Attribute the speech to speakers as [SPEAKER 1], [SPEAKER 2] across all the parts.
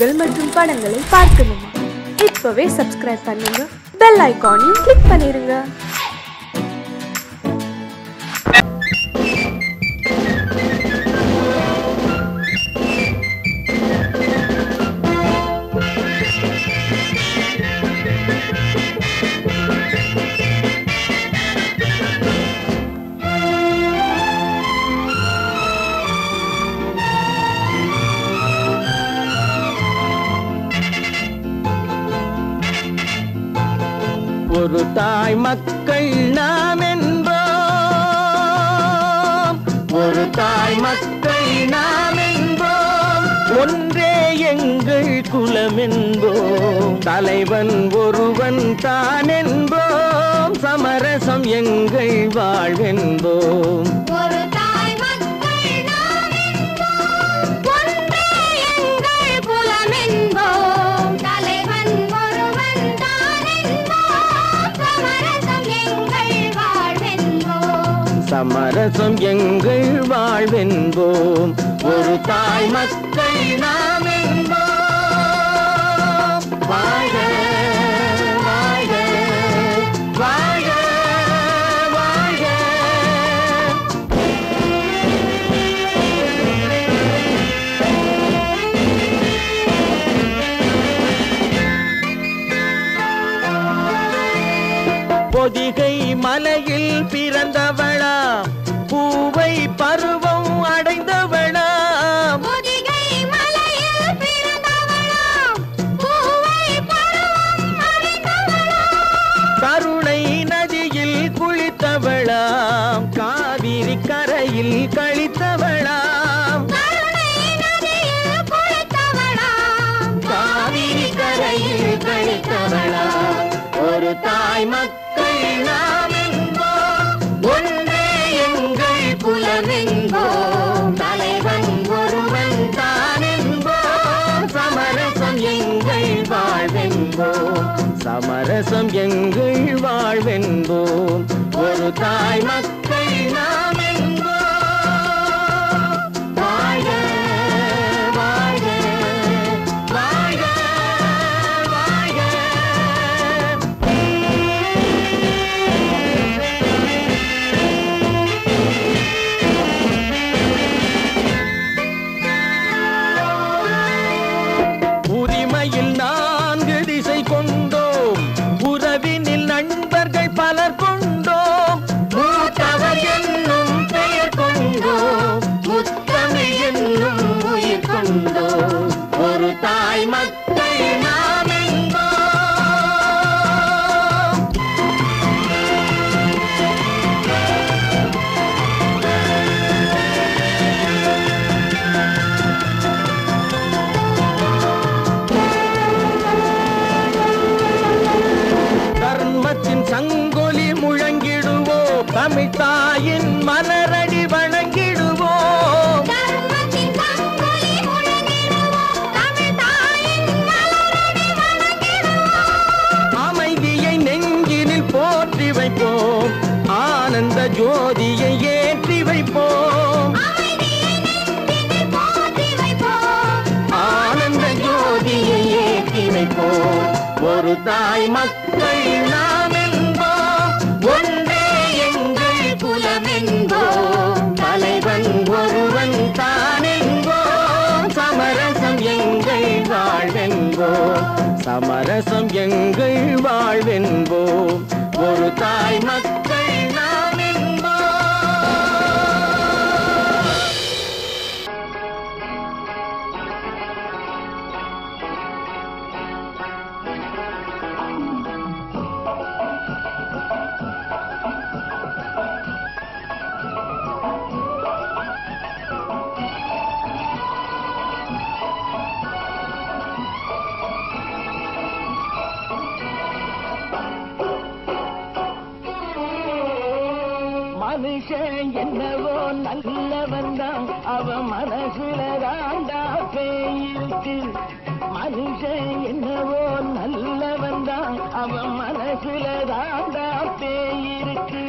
[SPEAKER 1] நிகழ்ச்சிகள் மற்றும் படங்களை பார்க்கணுமா? இப்பவே சப்ஸ்கிரைப் பண்ணுங்க, பெல் ஐகானையும் கிளிக் பண்ணிருங்க.
[SPEAKER 2] ஒரு தாய் மக்கள் நாம் என்போம், ஒரு தாய் மக்கள் நாம் என்போம், ஒன்றே எங்கள் குலம் என்போம், தலைவன் ஒருவன் தான் என்போம், சமரசம் எங்கள் வாழ்வென்போம். சமரசம் எங்கள் வாழ்வென்போம், ஒரு தாய் மக்கள் நாம் என்போம். வாழ்க வாழ்க வாழ்க வாழ்க. பொதிகை மலையில் பிறந்தவளா, பூவை பருவம் அடைந்தவளா,
[SPEAKER 3] பொதிகை மலையில் பிறந்தவளா, பூவை பருவம் அடைந்தவளா,
[SPEAKER 2] கருணை நதியில் குளித்தவளா, காவிரி கரையில் கழித்தவளா,
[SPEAKER 3] கருணை நதியில் குளித்தவளா,
[SPEAKER 2] காவிரி கரையில் கழித்தவளா, ஒரு தாய் மக்கள் நாம் என்போம், ஒன்றே எங்கள் குலம் என்போம், தலைவன் ஒருவன் தான் என்போம், சமரசம் எங்கள் வாழ்வென்போம், சமரசம் எங்கள் வாழ்வென்போம், ஒரு தாய் மக்கள் நாம் என்போம். வாழ்க வாழ்க வாழ்க வாழ்க. உரிமையில் 4 திசை கொண்டோம், உறவினில் நண்பர்கள் பலர் கொண்டோம், மூத்தவர் என்னும் பெயர் கொண்டோம், முத்தமிழ் என்னும் உயிர் கொண்டோம், ஒரு தாய் மக்கள் நாம் என்போம். தர்மத்தின் சங்கொலி முழங்கிடுவோம், தமிழ் தாயின் மலரடி வணங்கிடுவோம்,
[SPEAKER 3] தர்மத்தின் சங்கொலி முழங்கிடுவோம், தமிழ் தாயின் மலரடி வணங்கிடுவோம்,
[SPEAKER 2] அமைதியை நெஞ்சினில் போற்றி வைப்போம், ஆனந்த ஜோதியை ஏற்றி வைப்போம்,
[SPEAKER 3] அமைதியை நெஞ்சினில் போற்றி வைப்போம்,
[SPEAKER 2] ஆனந்த ஜோதியை ஏற்றி வைப்போம், ஒரு தாய் மக்கள் நாம் என்போம், ஒன்றே எங்கள் குலம் என்போம், தலைவன் ஒருவன் தான் என்போம், சமரசம் எங்கள் வாழ்வென்போம், சமரசம் எங்கள் வாழ்வென்போம், ஒரு தாய் மக்கள் நாம் என்போம். மனுஷன் என்னவோ நல்லவன் தான், அவன் மனசுல தாண்டா பேயிருக்கு, மனுஷன் என்னவோ நல்லவன் தான், அவன் மனசுல தாண்டா பேயிருக்கு,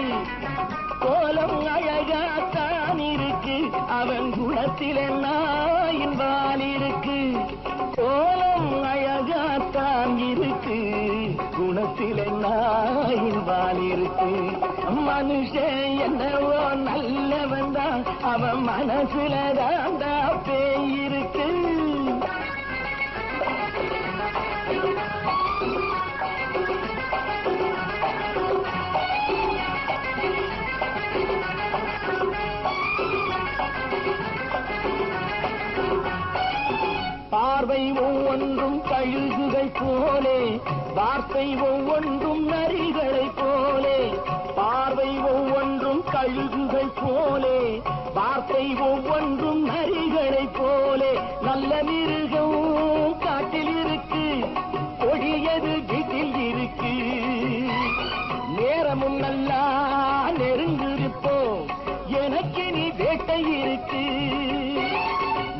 [SPEAKER 2] கோலம் அழகாத்தான் இருக்கு, அவன் குணத்தில நாயின் வால் இருக்கு, கோலம் குணத்திலே நாயின் வால் இருக்கு. மனுஷன் என்னவோ நல்லவன் தான், அவன் மனசுல தாண்டா பேய் இருக்கு. பார்வை ஒவ்வொன்றும் கழுகுகை போலே, வார்த்தை ஒவ்வொன்றும் நரிகளை போலே. பார்வை ஒவ்வொன்றும் கழுகுகை போலே, வார்த்தை ஒவ்வொன்றும் நரிகளை போலே. நல்ல மிருகம் காட்டில் இருக்கு, கொடியது வீட்டில் இருக்கு. நேரமும் நல்லா நெருங்கிருப்போம், எனக்கு நீ வேட்டை இருக்கு.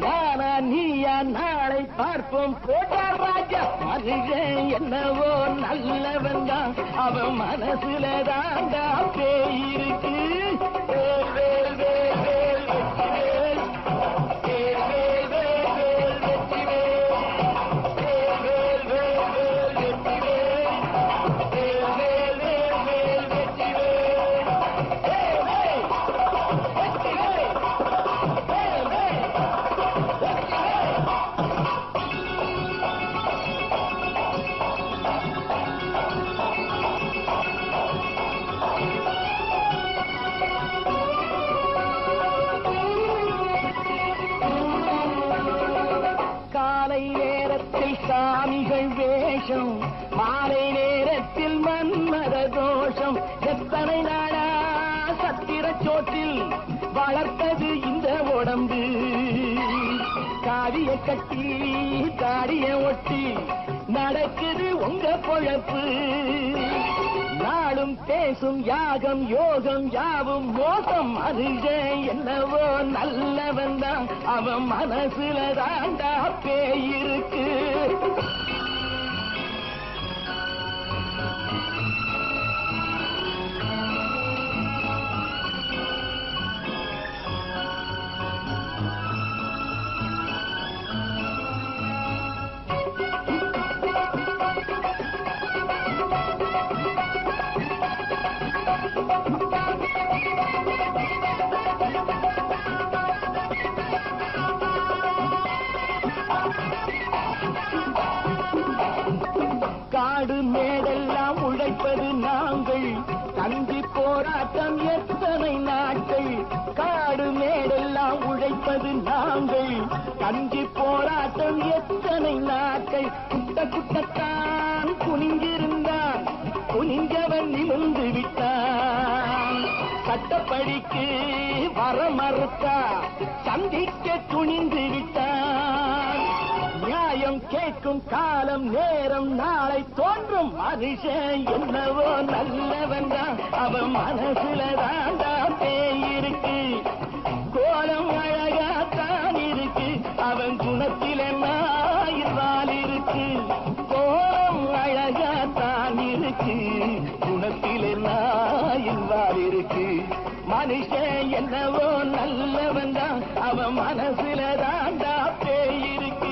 [SPEAKER 2] நானா நீயா நாளை பார்ப்போம் போட்டார் ராஜா. மனுஷன் என்னவோ நல்லவன் தான், அவன் மனசுல தாண்டா பேய் இருக்கு. வேல் வேல் வேல் வேல் வெற்றிவேல், வேல் வேல் வேல் வேல் வெற்றிவேல், வேல் வேல் வேல் வேல் வெற்றிவேல், வேல் வேல் வேல் வேல் வெற்றிவேல், வேல் வேல் வெற்றிவேல், வேல் வேல். காலை நேரத்தில் சாமிகள் வேஷம், மாலை நேரத்தில் மன்மத தோஷம். எத்தனை நாளா சத்திர சோற்றில் வளர்த்தது இந்த உடம்பு. காவிய கட்டி தாடிய ஒட்டி நடக்குது உங்க பொழப்பு. நாளும் பேசும் யாகம் யோகம் யாவும் மோசம். மனுஷன் என்னவோ நல்லவன் தான், அவன் மனசுல தாண்டா பேய் இருக்கு. காடு மேடெல்லாம் உழைப்பது நாங்கள், கஞ்சி போராட்டம் எத்தனை நாட்கள். காடு மேடெல்லாம் உழைப்பது நாங்கள், கஞ்சி போராட்டம் எத்தனை நாட்கள். குட்ட குட்டத்தான் குனிஞ்சிருந்தான், குனிஞ்சவன் நிமிர்ந்து விட்டான். சட்டப்படிக்கு வர மறுத்தா, சந்திக்க துணிந்து விட்டான். நியாயம் கேட்கும் காலம் நேரம் நாளை தோன்றும். மனுஷன் என்னவோ நல்லவன் தான், அவன் மனசுல தாண்டா பேய் இருக்கு. கோலம் அழகாத்தான் இருக்கு, அவன் குணத்தில நாயிர்வால் இருக்கு. கோலம் அழகாத்தான் இருக்கு, குணத்தில நாயிர்வால் இருக்கு. மனுஷன் என்னவோ நல்லவன் தான், அவன் மனசுல தாண்டா பேய் இருக்கு.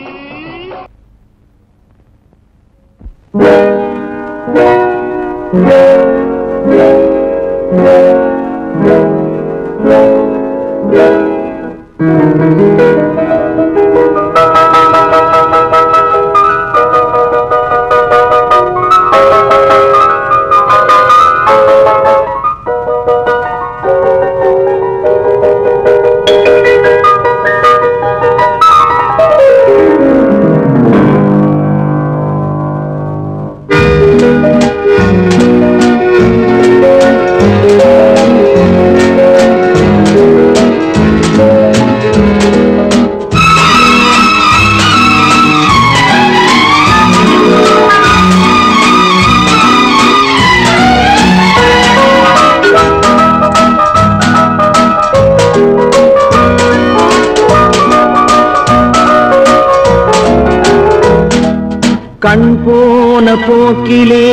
[SPEAKER 4] கண் போன போக்கிலே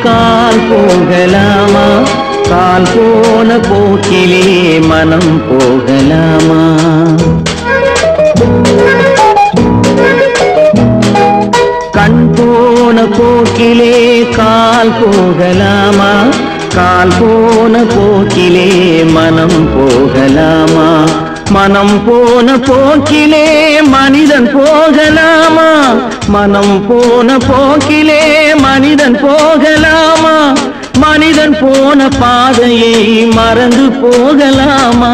[SPEAKER 4] கால் போகலாமா, கால் போன போக்கிலே மனம் போகலாமா. கண் போன போக்கிலே போக்கிலே கால் போகலாமா கால் போன போக்கிலே மனம் போகலாமா மனம் போன போக்கிலே மனிதன் போகலாமா மனம் போன போக்கிலே மனிதன் போகலாமா மனிதன் போன பாதையை மறந்து போகலாமா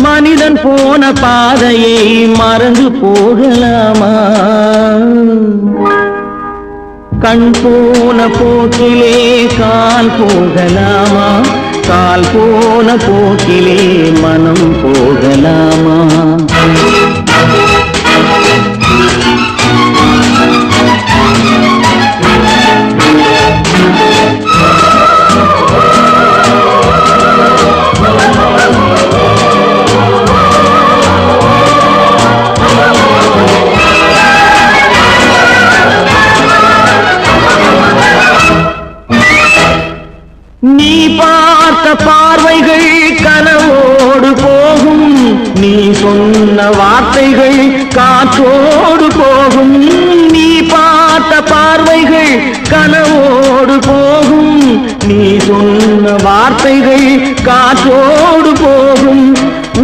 [SPEAKER 4] மனிதன் போன பாதையை மறந்து போகலாமா கண் போன போக்கிலே கால் போகலாமா கால் போன போக்கிலே மனம் போகலாமா நீ பார்த்த பார்வைகள் கனவோடு போகும் நீ சொன்ன வார்த்தைகள் காற்றோடு போகும் நீ பார்த்த பார்வைகள் கனவோடு போகும் நீ சொன்ன வார்த்தைகள் காற்றோடு போகும்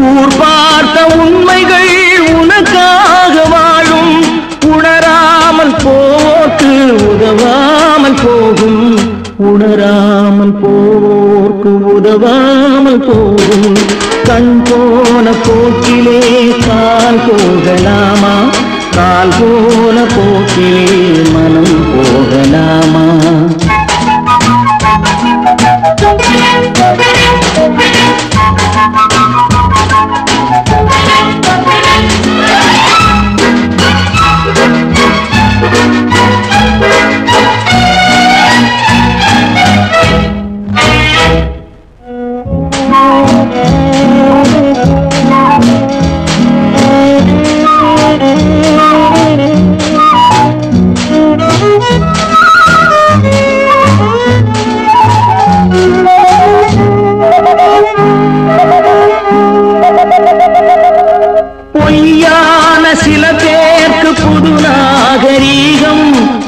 [SPEAKER 4] ஊர் பார்த்த உண்மைகள் உனக்காக வாழும் உணராமல் போக்கு உதவாமல் போகும் உணராமல் போர்க்கு உதவாமல் போகும் கண் போன போக்கிலே கால் போகலாமா கால் போன போக்கிலே மனம் போகலாமா பொய்யான சில பேருக்கு புது நாகரீகம்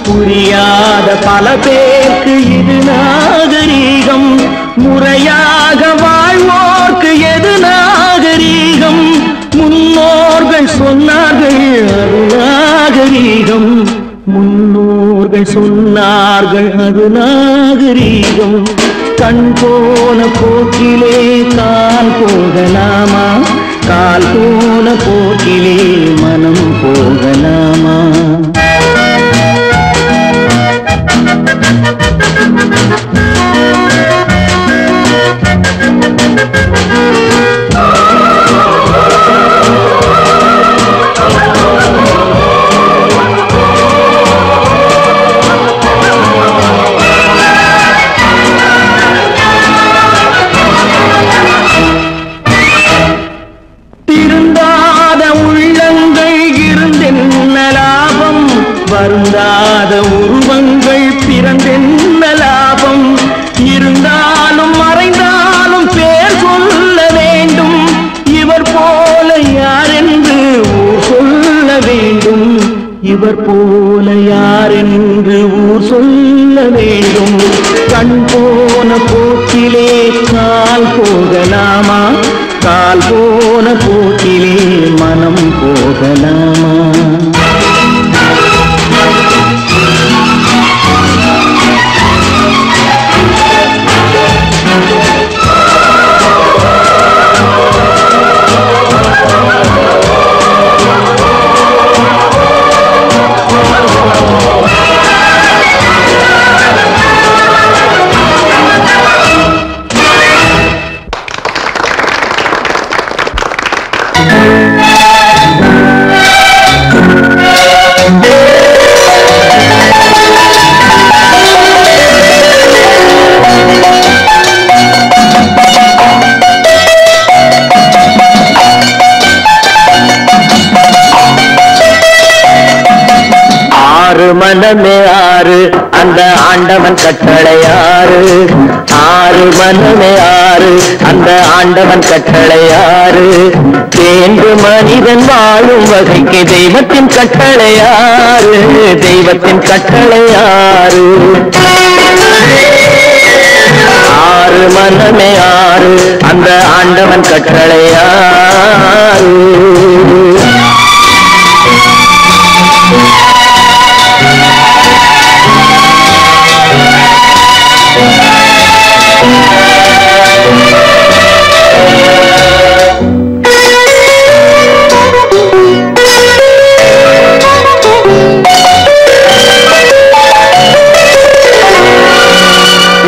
[SPEAKER 4] புரியாத பல பேருக்கு இது நாகரீகம் முறையாக வாழ்வோர்க்கு எது நாகரீகம் முன்னோர்கள் சொன்னார்கள் அது நாகரீகம் முன்னோர்கள் சொன்னார்கள் அது நாகரீகம் கண் போன போக்கிலே கால் போகலாமா கால் போன போக்கிலே மனம் போகலாமா வருந்தாத உருவங்கள் பிறந்தென்ன லாபம் இருந்தாலும் மறைந்தாலும் பேர் சொல்ல வேண்டும் இவர் போல யார் என்று ஊர் சொல்ல வேண்டும் இவர் போல யார் என்று ஊர் சொல்ல வேண்டும் கண் போன போக்கிலே கால் போகலாமா கால் போன போக்கிலே மனம் போகலாமா மனமே ஆறு அந்த ஆண்டவன் கட்டளை ஆறு. ஆறு மனமே ஆறு அந்த ஆண்டவன் கட்டளை ஆறு. தேர்ந்து மனிதன் வாழும் வகைக்கு தெய்வத்தின் கட்டளை ஆறு. தெய்வத்தின் கட்டளை ஆறு. ஆறு மனமே ஆறு அந்த ஆண்டவன் கட்டளை ஆறு.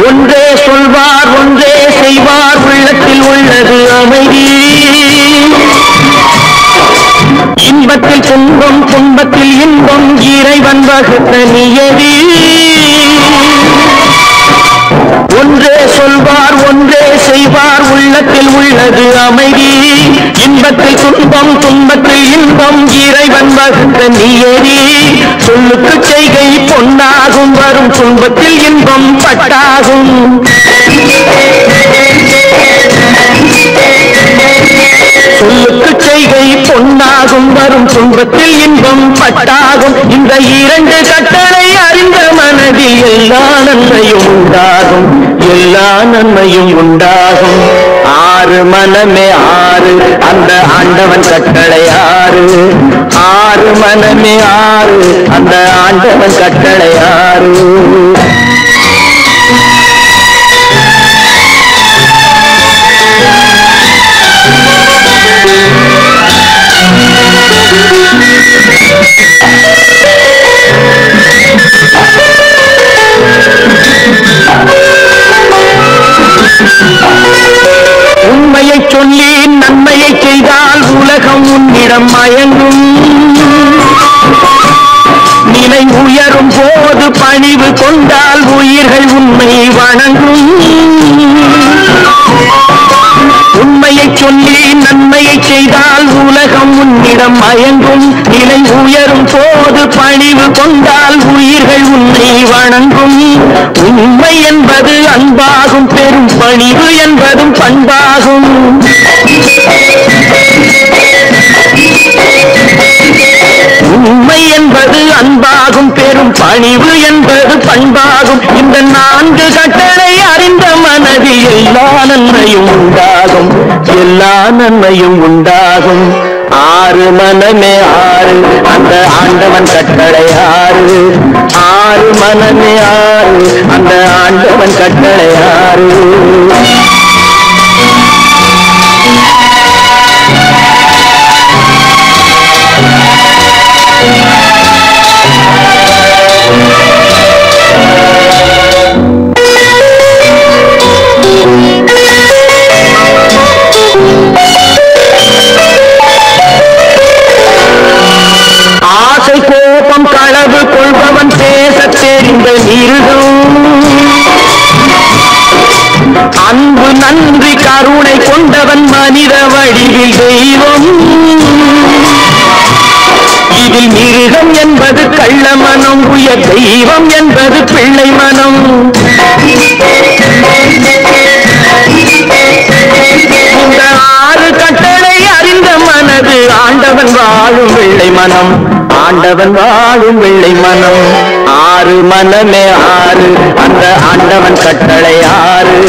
[SPEAKER 4] ஒன்றே சொல்வார் ஒன்றே செய்வார் உள்ளத்தில் உள்ளது அமைதி. இன்பத்தில் துன்பம் துன்பத்தில் இன்பம் இறைவன் வகுத்த நியதி. ஒன்றே சொல்வார் ஒன்றே செய்வார் உள்ளத்தில் உள்ளது அமைதி. இன்பத்தில் துன்பம் துன்பத்தில் இன்பம் இறைவன் வகுத்த நியதி. சொல்லுக்கு செய்கை பொன்னாகும் வரும் துன்பத்தில் இன்பம் பட்டாகும். சொல்லுக்கு செய்கை பொன்னாகும் வரும் துன்பத்தில் இன்பம் பட்டாகும். இந்த இரண்டு கட்டளை அறிந்த மனதில் எல்லா நன்மையும் உண்டாகும். எல்லா நன்மையும் உண்டாகும். ஆறு மனமே ஆறு அந்த ஆண்டவன் கட்டளை ஆறு. ஆறு மனமே ஆறு அந்த ஆண்டவன் கட்டளை ஆறு. உண்மையை சொல்லி நன்மையை செய்தால் உலகம் உன்னிடம் மயங்கும். நிலை உயரும் போது பணிவு கொண்டால் உயிர்கள் உண்மை வணங்கும். உண்மையை சொல்லி நன்மையை செய்தால் உலகம் உன்னிடம் மயங்கும். நிலை உயரும் போது பணிவு கொண்டால் உயிர்கள் உன்னை வணங்கும். உண்மை என்பது அன்பாகும் பெரும் பணிவு என்பதும் பண்பாகும். உண்மை என்பது அன்பாகும் பெரும் பணிவு என்பது பண்பாகும். இந்த நான்கு கட்டளை அறிந்த மனதில் எல்லா நன்மையும் உண்டாகும். எல்லா நன்மையும் உண்டாகும். ஆறு மனமே ஆறு அந்த ஆண்டவன் கட்டளை ஆறு. ஆறு மனமே ஆறு அந்த ஆண்டவன் கட்டளை ஆறு. ஆசை கோபம் களவு கொள்பவன் பேச தெரிந்த மிருகம். அன்பு நன்றி கருணை கொண்டவன் மனித வடிவில் தெய்வம். இதில் மிருகம் என்பது கள்ள மனம். உயர் தெய்வம் என்பது பிள்ளை மனம். இந்த ஆறு கட்டளை அறிந்த மனது ஆண்டவன் வாழும் வெள்ளை மனம். ஆண்டவன் வாழும் வெள்ளை மனம். ஆறு மனமே ஆறு அந்த ஆண்டவன் கட்டளை ஆறு.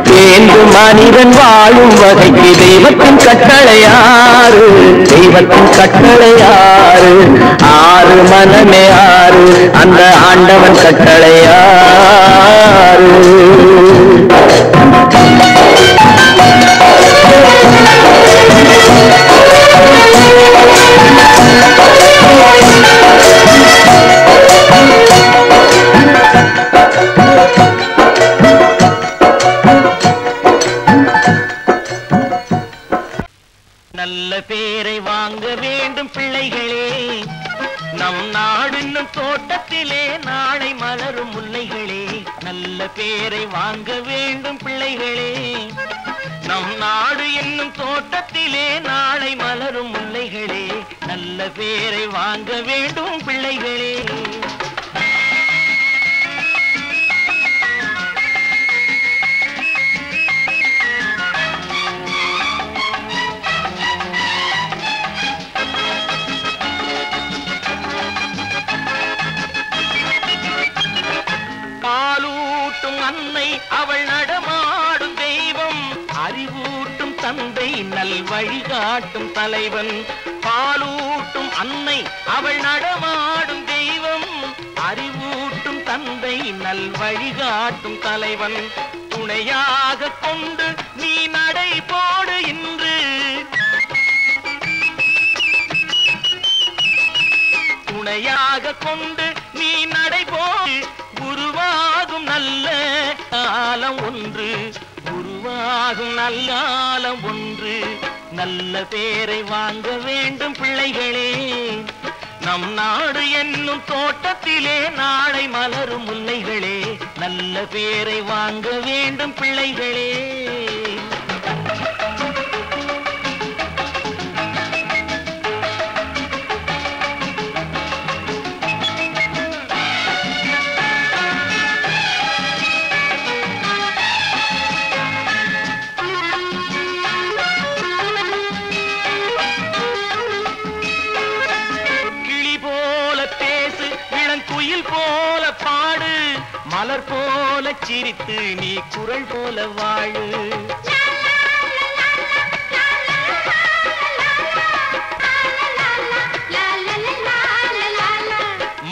[SPEAKER 4] தேர்ந்து மனிதன் வாழும் வகைக்கு தெய்வத்தின் கட்டளை ஆறு. தெய்வத்தின் கட்டளை ஆறு. ஆறு மனமே ஆறு அந்த ஆண்டவன் கட்டளை ஆறு. நல்ல பேரை வாங்க வேண்டும் பிள்ளைகளே. நம் நாடு என்னும் தோட்டத்திலே நாளை மலரும் முல்லைகளே. நல்ல பேரை வாங்க வேண்டும் பிள்ளைகளே. நம் நாடு என்னும் தோட்டத்திலே நாளை மலரும் முல்லைகளே. நல்ல பேரை வாங்க வேண்டும் பிள்ளைகளே. அவள் நடமாடும் தெய்வம், அறிவூட்டும் தந்தை நல் வழிகாட்டும் தலைவன், பாலூட்டும் அன்னை அவள் நடமாடும் தெய்வம், அறிவூட்டும் தந்தை நல் வழிகாட்டும் தலைவன், துணையாக கொண்டு நீ நடை போடு இன்று, துணையாக கொண்டு நீ நடை போடு, உருவாகும் நல்ல காலம் ஒன்று, உருவாகும் நல்ல காலம் ஒன்று, நல்ல பேரை வாங்க வேண்டும் பிள்ளைகளே, நம் நாடு என்னும் தோட்டத்திலே நாளை மலரும் முல்லைகளே, நல்ல பேரை வாங்க வேண்டும் பிள்ளைகளே. போல பாடு, மலர் போல சிரித்து நீ குரல் போல வாழு,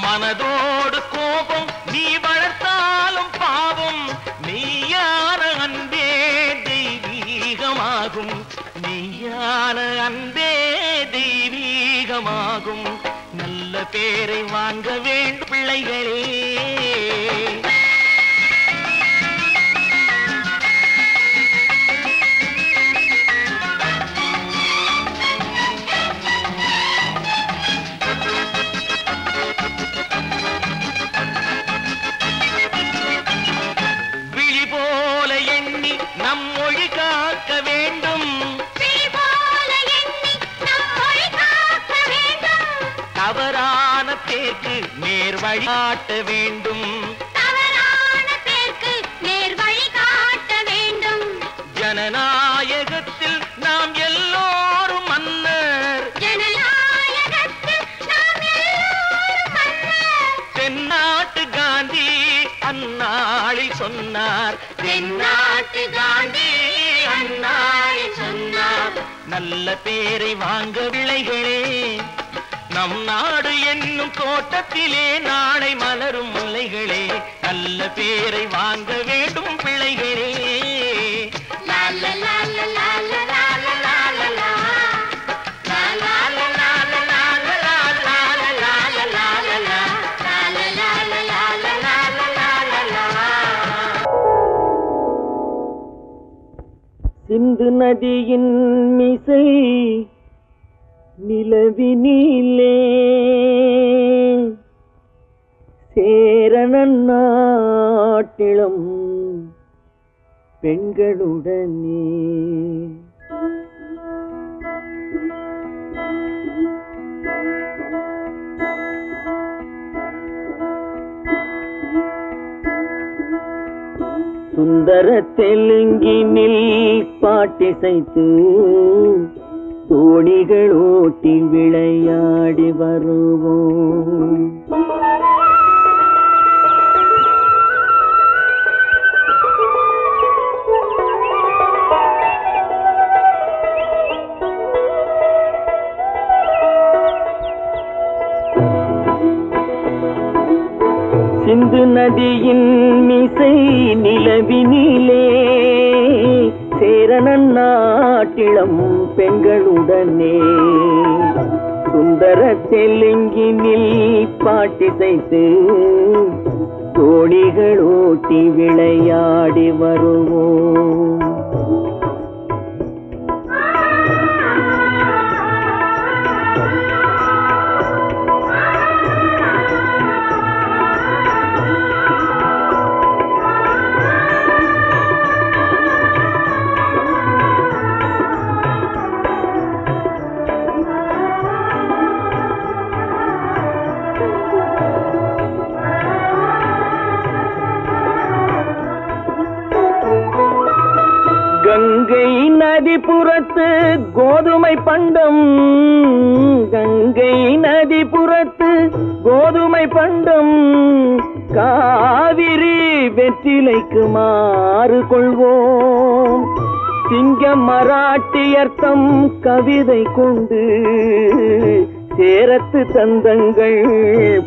[SPEAKER 4] மனதோடு கோபம் நீ வளர்த்தாலும் பாவம், மெய்யான அன்பே தெய்வீகமாகும், மெய்யான அன்பே தெய்வீகமாகும், நல்ல பேரை வாங்க வேண்டும் பிள்ளைகளே. விழி போல எண்ணி நம் மொழி காக்க வேண்டும், தவறான பேருக்கு நேர் வழி காட்ட வேண்டும், ஜனநாயகத்தில் நாம் எல்லோரும் மன்னர், தென்னாட்டு காந்தி அந்நாளில் சொன்னார், தென்னாட்டு காந்தி அந்நாளில் சொன்னார், நல்ல பேரை வாங்க பிள்ளைகளே, நம் நாடு என்னும் தோட்டத்திலே நாளை மலரும் முல்லைகளே, நல்ல பேரை வாங்க வேண்டும் பிள்ளைகளே. சிந்து நதியின் மிசை நிலவினிலே சேரணன் நாட்டிலும் பெண்களுடனே சுந்தர தெலுங்கினில் பாட்டிசைத்து தோணிகள் ஓட்டி விளையாடி வருவோம், சிந்து நதியின் மிசை நிலவினிலே சேரணன் நாட்டிளம் பெண்களுடனே சுந்தர தெலுங்கினில் பாட்டிசைத்து தோணிகள் ஓட்டி விளையாடி வருவோம். கங்கை நதிபுறத்து கோதுமை பண்டம், கங்கை நதிபுறத்து கோதுமை பண்டம், காவிரி வெற்றிலைக்கு மாறு கொள்வோம். சிங்க மராட்டியர்த்தம் கவிதை கொண்டு சேரத்து தந்தங்கள்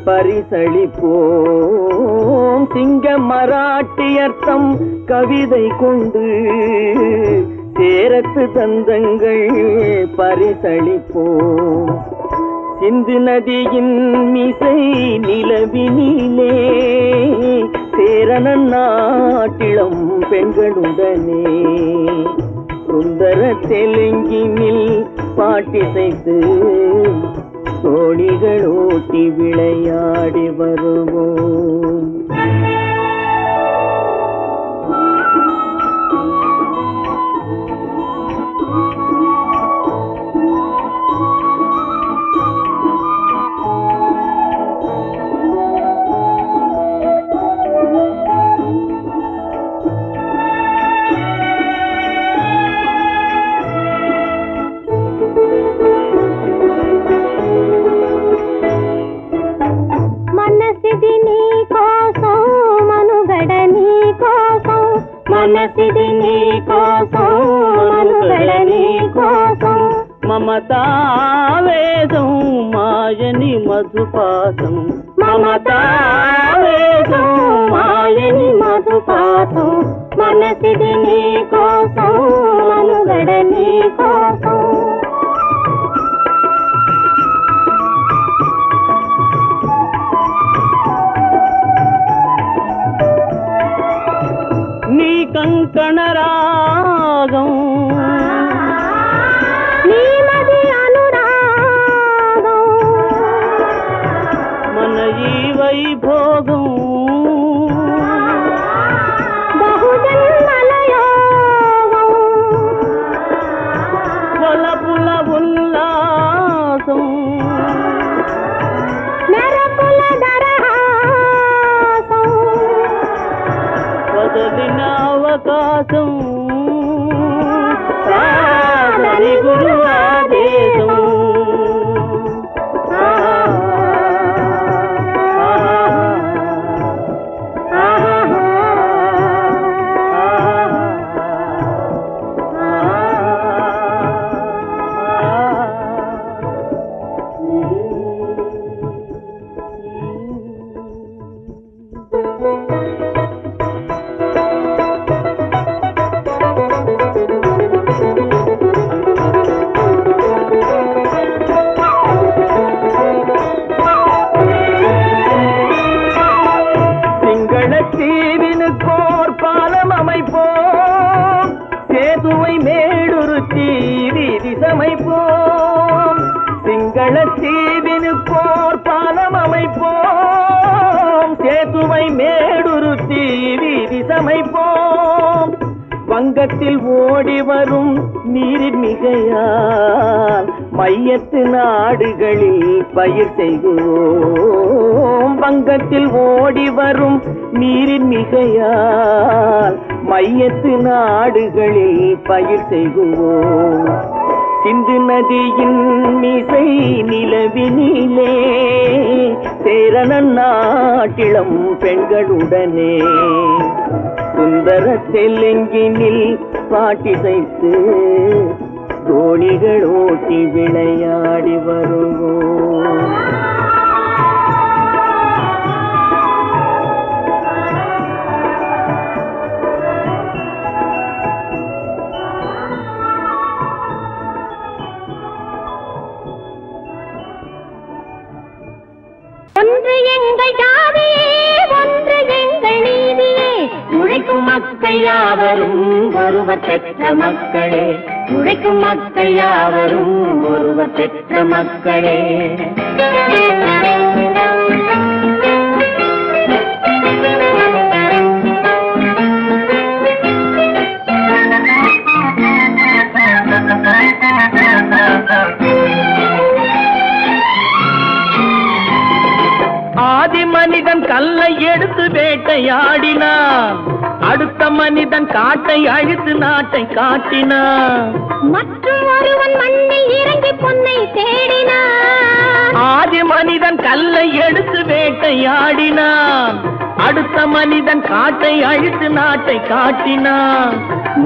[SPEAKER 4] பரிசளிப்போம். சிங்க மராட்டியர்த்தம் கவிதை கொண்டு சேரத்து தந்தங்கள் பரிசளிப்போம். சிந்து நதியின் மிசை நிலவினிலே சேரணன் நாட்டிளம் பெண்களுடனே சுந்தர தெலுங்கினில் பாட்டிசைத்து தோணிகள் ஓட்டி விளையாடி வருவோம்.
[SPEAKER 3] మనసిది నీ కోసం మనుగడ నీ కోసం
[SPEAKER 4] మమతావేదం మాయని మధుపాసం
[SPEAKER 3] మమతావేదం మాయని మధుపాసం మనసిది నీ కోసం మనుగడ నీ కోసం
[SPEAKER 4] నీ కంకణ రాగం
[SPEAKER 3] నీ మది అనురాగం
[SPEAKER 4] మన ఈ వైభోగం
[SPEAKER 3] బహుజన్మల యోగం
[SPEAKER 4] కొలపుల ఉల్లాసం
[SPEAKER 3] మెరపుల దరహాసం
[SPEAKER 4] వదలిన అవకాశం కాదని గురు ఆదేశం தீவினுக்கோர் பாலம் அமைப்போம் சேதுவை மேடுருத்தி வீதி சமைப்போம் சிங்கள தீவினுக்கோர் பாலம் அமைப்போம் சேதுவை மேடுருத்தி வீதி சமைப்போம் வங்கத்தில் ஓடி வரும் நீரின் மிகையால் மையத்து நாடுகளில் பயிர் செய்கிறோம் வங்கத்தில் ஓடி வரும் நீரின் மிகையால் மையத்து நாடுகளில் பயிர் செய்கிறோம் சிந்து நதியின் மிசை நிலவினிலே சேரணன் நாட்டிளம் பெண்களுடனே சுந்தர தெலுங்கினில் பாட்டிசைத்து தோணிகள் ஓட்டி விளையாடி வருவோம்
[SPEAKER 3] ஒன்று எங்கள் ஜாதியே ஒன்று எங்கள் நீதியே உழைக்கும் மக்கள் யாவரும் ஒருவர் பெற்ற மக்களே உழைக்கும் மக்கள் யாவரும் ஒருவர் பெற்ற மக்களே
[SPEAKER 4] ஆதி மனிதன் கல்லை எடுத்து வேட்டையாடினான் அடுத்த மனிதன் காட்டை அழித்து நாட்டை காட்டினான்
[SPEAKER 3] மற்றும் ஒருவன் மண்ணில் இறங்கி பொன்னை தேடினான்
[SPEAKER 4] ஆதி மனிதன் கல்லை எடுத்து வேட்டையாடினான் அடுத்த மனிதன் காட்டை அழித்து நாட்டை காட்டினான்.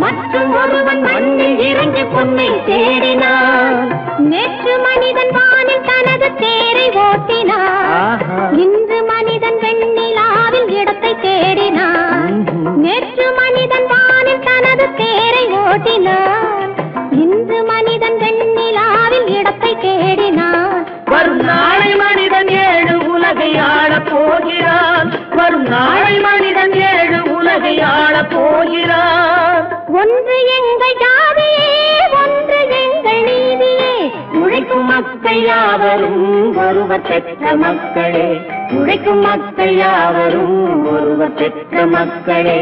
[SPEAKER 3] மற்றும் ஒருவன் மண்ணில் இறங்கி பொன்னை தேடினான். நேற்று மனிதன் வானில் தனது தேரை ஓட்டினான். இன்று மனிதன் வெண்ணிலாவில் இடத்தை தேடினான். நேற்று மனிதன் வானில் தனது தேரை ஓட்டினான். இன்று மனிதன் வெண்ணிலாவில் இடத்தை தேடினான்.
[SPEAKER 4] வரும் நாளை மனிதன் 7 உலகை ஆளப் போகிறான். வரும் நாளை மனிதன் 7 உலகை ஆளப் போகிறான்.
[SPEAKER 3] ஒன்று எங்கள் ஜாதியே, ஒன்று எங்கள் நீதியே. உழைக்கும் மக்கள் யாவரும் ஒருவர் பெற்ற மக்களே. உழைக்கும் மக்கள் யாவரும் ஒருவர் பெற்ற மக்களே.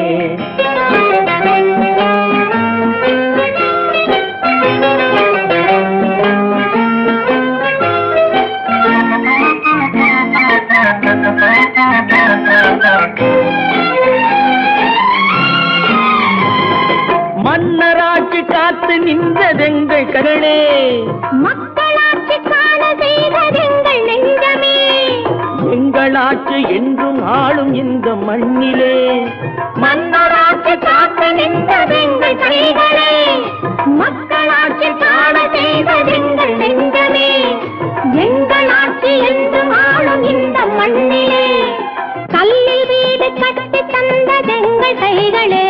[SPEAKER 4] மன்னராட்சி காத்து நின்றதெங்கள் கரணே.
[SPEAKER 3] மக்களாட்சி காண செய்ததெங்கள் நெஞ்சமே.
[SPEAKER 4] எங்களாட்சி என்றும் ஆளும் இந்த மண்ணிலே.
[SPEAKER 3] மன்னராட்சி காத்து நின்றதெங்கள் கைகளே. மக்களாட்சி காண செய்ததெங்கள் நெஞ்சமே. எங்களாட்சி என்றும் ஆளும் இந்த மண்ணிலே. கல்லில் வீடு கட்டி தந்ததெங்கள் கைகளே.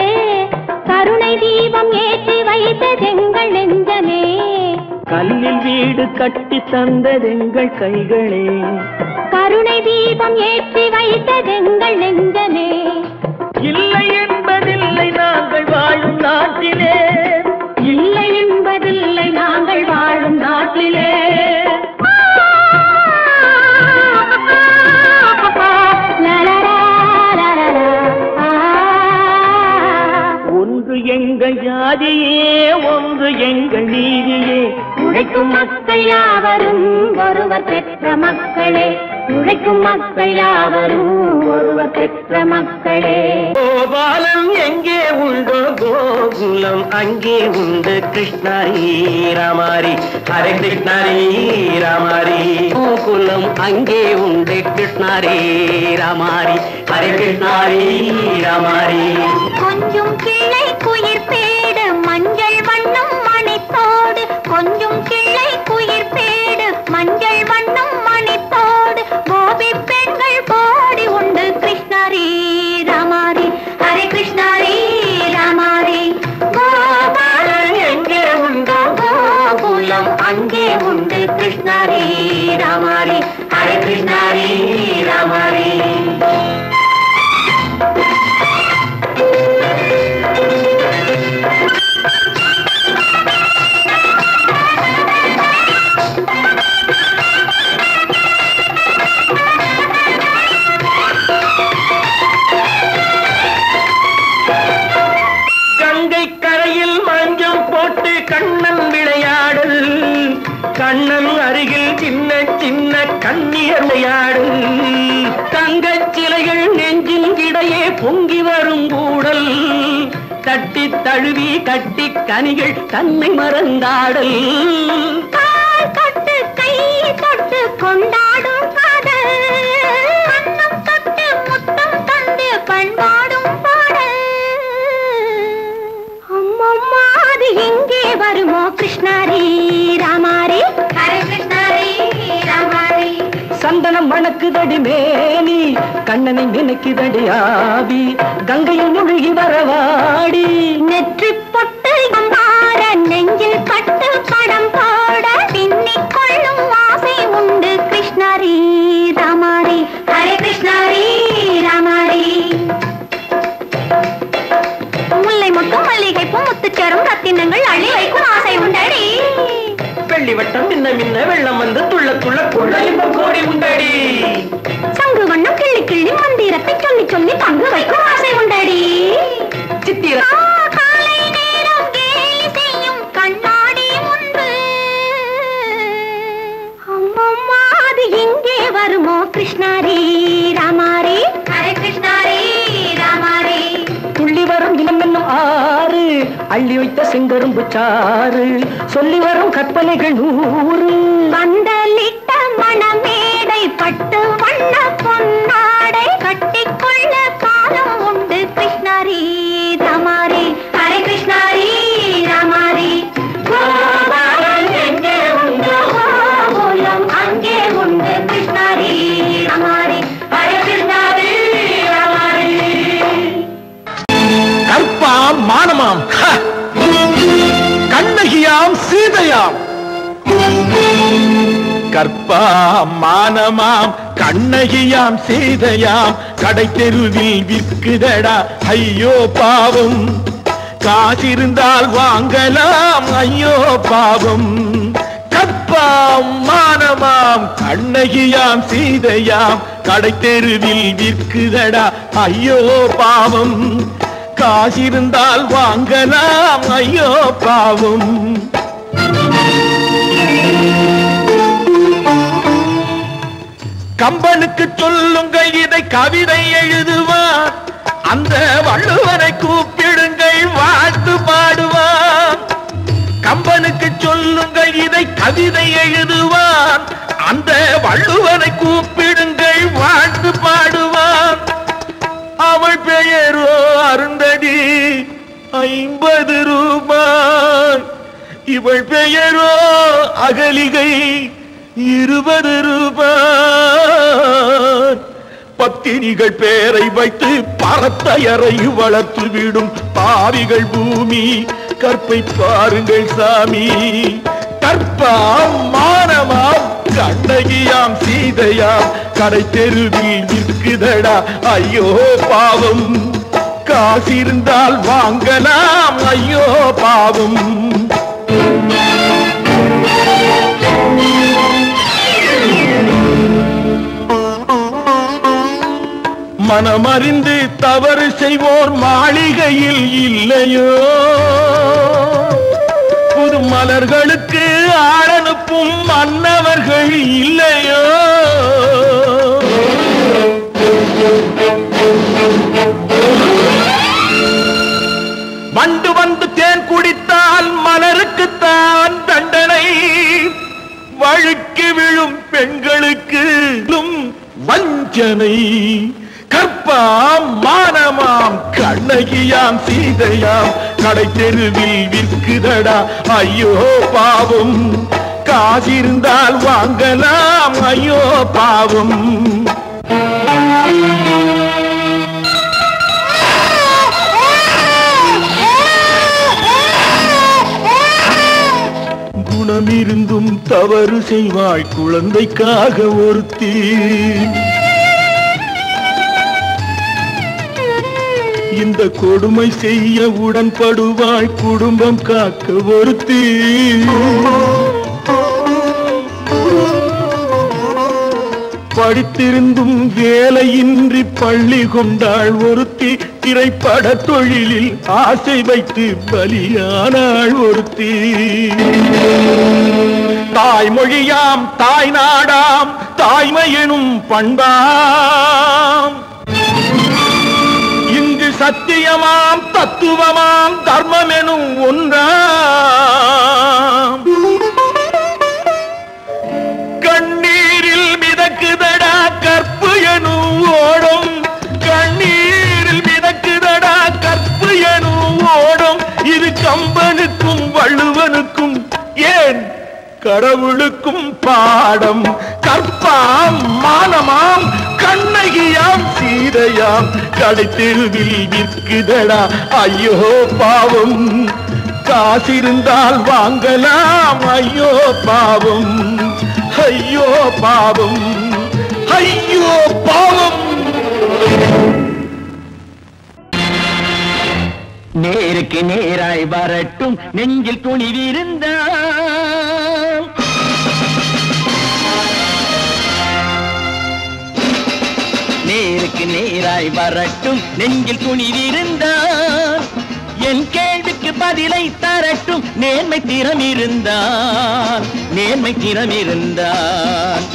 [SPEAKER 3] கருணை தீபம் ஏற்றி வைத்ததெங்கள் நெஞ்சமே.
[SPEAKER 4] கல்லில் வீடு கட்டி தந்ததெங்கள் கைகளே.
[SPEAKER 3] கருணை தீபம் ஏற்றி வைத்ததெங்கள் நெஞ்சமே.
[SPEAKER 4] இல்லை என்பதில்லை நாங்கள் வாழும் நாட்டிலே.
[SPEAKER 3] இல்லை என்பதில்லை நாங்கள் வாழும் நாட்டிலே.
[SPEAKER 4] ஒன்று எங்கள் ஜாதியே, ஒன்று எங்கள் நீதியே.
[SPEAKER 3] உழைக்கும் மக்கள் யாவரும் ஒருவர் பெற்ற மக்களே. உழைக்கும் மக்கள் யாவரும் ஒருவர் பெற்ற மக்களே.
[SPEAKER 4] கோபாலம் எங்கே உண்டோ கோகுலம் அங்கே உண்டு. கிருஷ்ணாரி ராமாரி ஹரே கிருஷ்ணாரி ராமாரி. கோகுலம் அங்கே உண்டு. கிருஷ்ணாரி ராமாரி ஹரே கிருஷ்ணாரி ராமாரி.
[SPEAKER 3] கொஞ்சம் கிளை குயிர் பேடு மஞ்சள் வண்ணம் மணித்தோடு. கொஞ்சம் கிளை குயிர் பேடு மஞ்சள் வண்ணம் மணித்தோடு. கோபி பெண்கள் பாடி உண்டு. கிருஷ்ணாரி ராமாரி ஹரே கிருஷ்ணாரி ராமாரி. கோபாலன் எங்கே உண்டோ கோகுலம் அங்கே உண்டு. கிருஷ்ணாரி ராமாரி ஹரே கிருஷ்ணாரி ராமாரி.
[SPEAKER 4] கங்கை கரையில் மஞ்சள் போட்டு கண்ணன் விளையாடல். கண்ணன் அருகில் சின்ன சின்ன கண்ணியர் விளையாடல். தங்கச் சிலைகள் நெஞ்சின் இடையே பொங்கி வரும் கூடல். தட்டி தழுவி கட்டி கனிகள் தன்னை மறந்தாடல்.
[SPEAKER 3] தொட்டு கை தொட்டு கொண்டாடும் காதல். கண்ணம் தொட்டு முத்தம் தந்து பண்பாடும் பாடல். அம்மம்மா அது எங்கே வருமோ. கிருஷ்ணாரி ராமாரி ஹரே கிருஷ்ணாரி ராமாரி.
[SPEAKER 4] சந்தனம் மணக்குதடி மேனி கண்ணனை நினைக்குதடி ஆவி. கங்கையில் முழுகி வரவாடி.
[SPEAKER 3] நெற்றி பொட்டு அம்பார நெஞ்சில் பட்டு படம் போட. பின்னிக் கொள்ளும் ஆசை உண்டு. கிருஷ்ணாரி ராமாரி ஹரே கிருஷ்ணாரி ராமாரி. முல்லை மொட்டும் மல்லிகை பூ முத்துச்சேரும் ரத்தினங்கள் அள்ளி வைக்கும் ஆசை உண்டடி.
[SPEAKER 4] வெள்ளி வட்டம் மின்ன மின்ன வெள்ளம் வந்து துள்ள துள்ள கொள்ள இன்பம் கோடி உண்டடி.
[SPEAKER 3] சங்கு வண்ணம் கிள்ளி கிள்ளி மந்திரத்தை சொல்லி சொல்லி பங்கு வைக்கும் ஆசை உண்டடி.
[SPEAKER 4] சித்திர
[SPEAKER 3] காலை நேரம் கேலி செய்யும் கண்ணாடி முன்பு. அம்மம்மா அது எங்கே வருமோ. கிருஷ்ணாரி ராமாரி ஹரே கிருஷ்ணாரி ராமாரி.
[SPEAKER 4] துள்ளி வரும் இனம் என்னும் ஆறு அள்ளி வைத்த செங்கரும்பு சாறு. சொல்லி வரும் கற்பனைகள் 100.
[SPEAKER 3] பந்தலிட்ட மணமேடை பட்டு வண்ண பொன்னாடை கட்டிக்கொள்ள
[SPEAKER 5] கற்பாம் மானமாம் கண்ணகியாம் சீதையாம் கடை தெருவில் விற்குதடா ஐயோ பாவம் காசிருந்தால் வாங்கலாம் ஐயோ பாவம் கற்பாம் மானமாம் கண்ணகியாம் சீதையாம் கடை தெருவில் விற்குதடா ஐயோ பாவம் காசிருந்தால் வாங்கலாம் ஐயோ பாவம் கம்பனுக்கு சொல்லுங்கள் இதை கவிதை எழுதுவான் அந்த வள்ளுவனை கூப்பிடுங்கள் வாழ்த்து பாடுவான் கம்பனுக்கு சொல்லுங்கள் இதை கவிதை எழுதுவான் அந்த வள்ளுவனை கூப்பிடுங்கள் வாழ்த்து பாடுவான் அவள் பெயரோ அருந்ததி 50 ரூபாய் இவள் பெயரோ அகலிகை 20 ரூபாய் பத்தினிகள் பேரை வைத்து பரத்தையரை வளர்த்து விடும் பாவிகள் பூமி கற்பை பாருங்கள் சாமி கற்பாம் மானமாம் கண்ணகியாம் சீதையாம் கடை தெருவில் விற்குதடா ஐயோ பாவம் காசிருந்தால் வாங்கலாம் ஐயோ பாவம் மனமறிந்து தவறு செய்வோர் மாளிகையில் இல்லையோ புது மலர்களுக்கு ஆளனுப்பும் மன்னவர்கள் இல்லையோ வண்டு வந்து தேன் குடித்தால் மலருக்குத்தான் தண்டனை வழுக்கி விழும் பெண்களுக்கு வஞ்சனை கற்பாம் மானமாம் கண்ணகியாம் சீதையாம் கடை தெருவில் விற்குதடா ஐயோ பாவம் காசிருந்தால் வாங்கலாம் ஐயோ பாவம் குணமிருந்தும் தவறு செய்வாய் குழந்தைக்காக ஒருத்தி இந்த கொடுமை செய்ய உடன்படுவாய் குடும்பம் காக்க ஒருத்தி படித்திருந்தும் வேலையின்றி பள்ளி கொண்டாள் ஒருத்தி திரைப்பட தொழிலில் ஆசை வைத்து பலியானாள் ஒருத்தி தாய்மொழியாம் தாய் நாடாம் தாய்மை எனும் பண்பாம் இங்கு சத்தியமாம் தத்துவமாம் தர்மம் எனும் ஒன்றாம் கண்ணீரில் மிதக்குதடா கற்பு எனும் ஓடும் கண்ணீரில் மிதக்குதடா கற்பு எனும் ஓடும் இது கம்பனுக்கும் வள்ளுவனுக்கும் ஏன் கடவுளுக்கும் பாடம் கற்பாம் மானமாம் கண்ணகியாம் சீதையாம் கடை தெருவில் விற்குதடா ஐயோ பாவம் காசிருந்தால் வாங்கலாம் ஐயோ பாவம் ஐயோ பாவம் ஐயோ பாவம்
[SPEAKER 2] நேருக்கு நேராய் வரட்டும் நெஞ்சில் துணிவிருந்தால் நேருக்கு நேராய் வரட்டும் நெஞ்சில் துணிவிருந்தால் என் கேள்விக்கு பதிலை தரட்டும் நேர்மை திறமிருந்தால் நேர்மை திறமிருந்தால்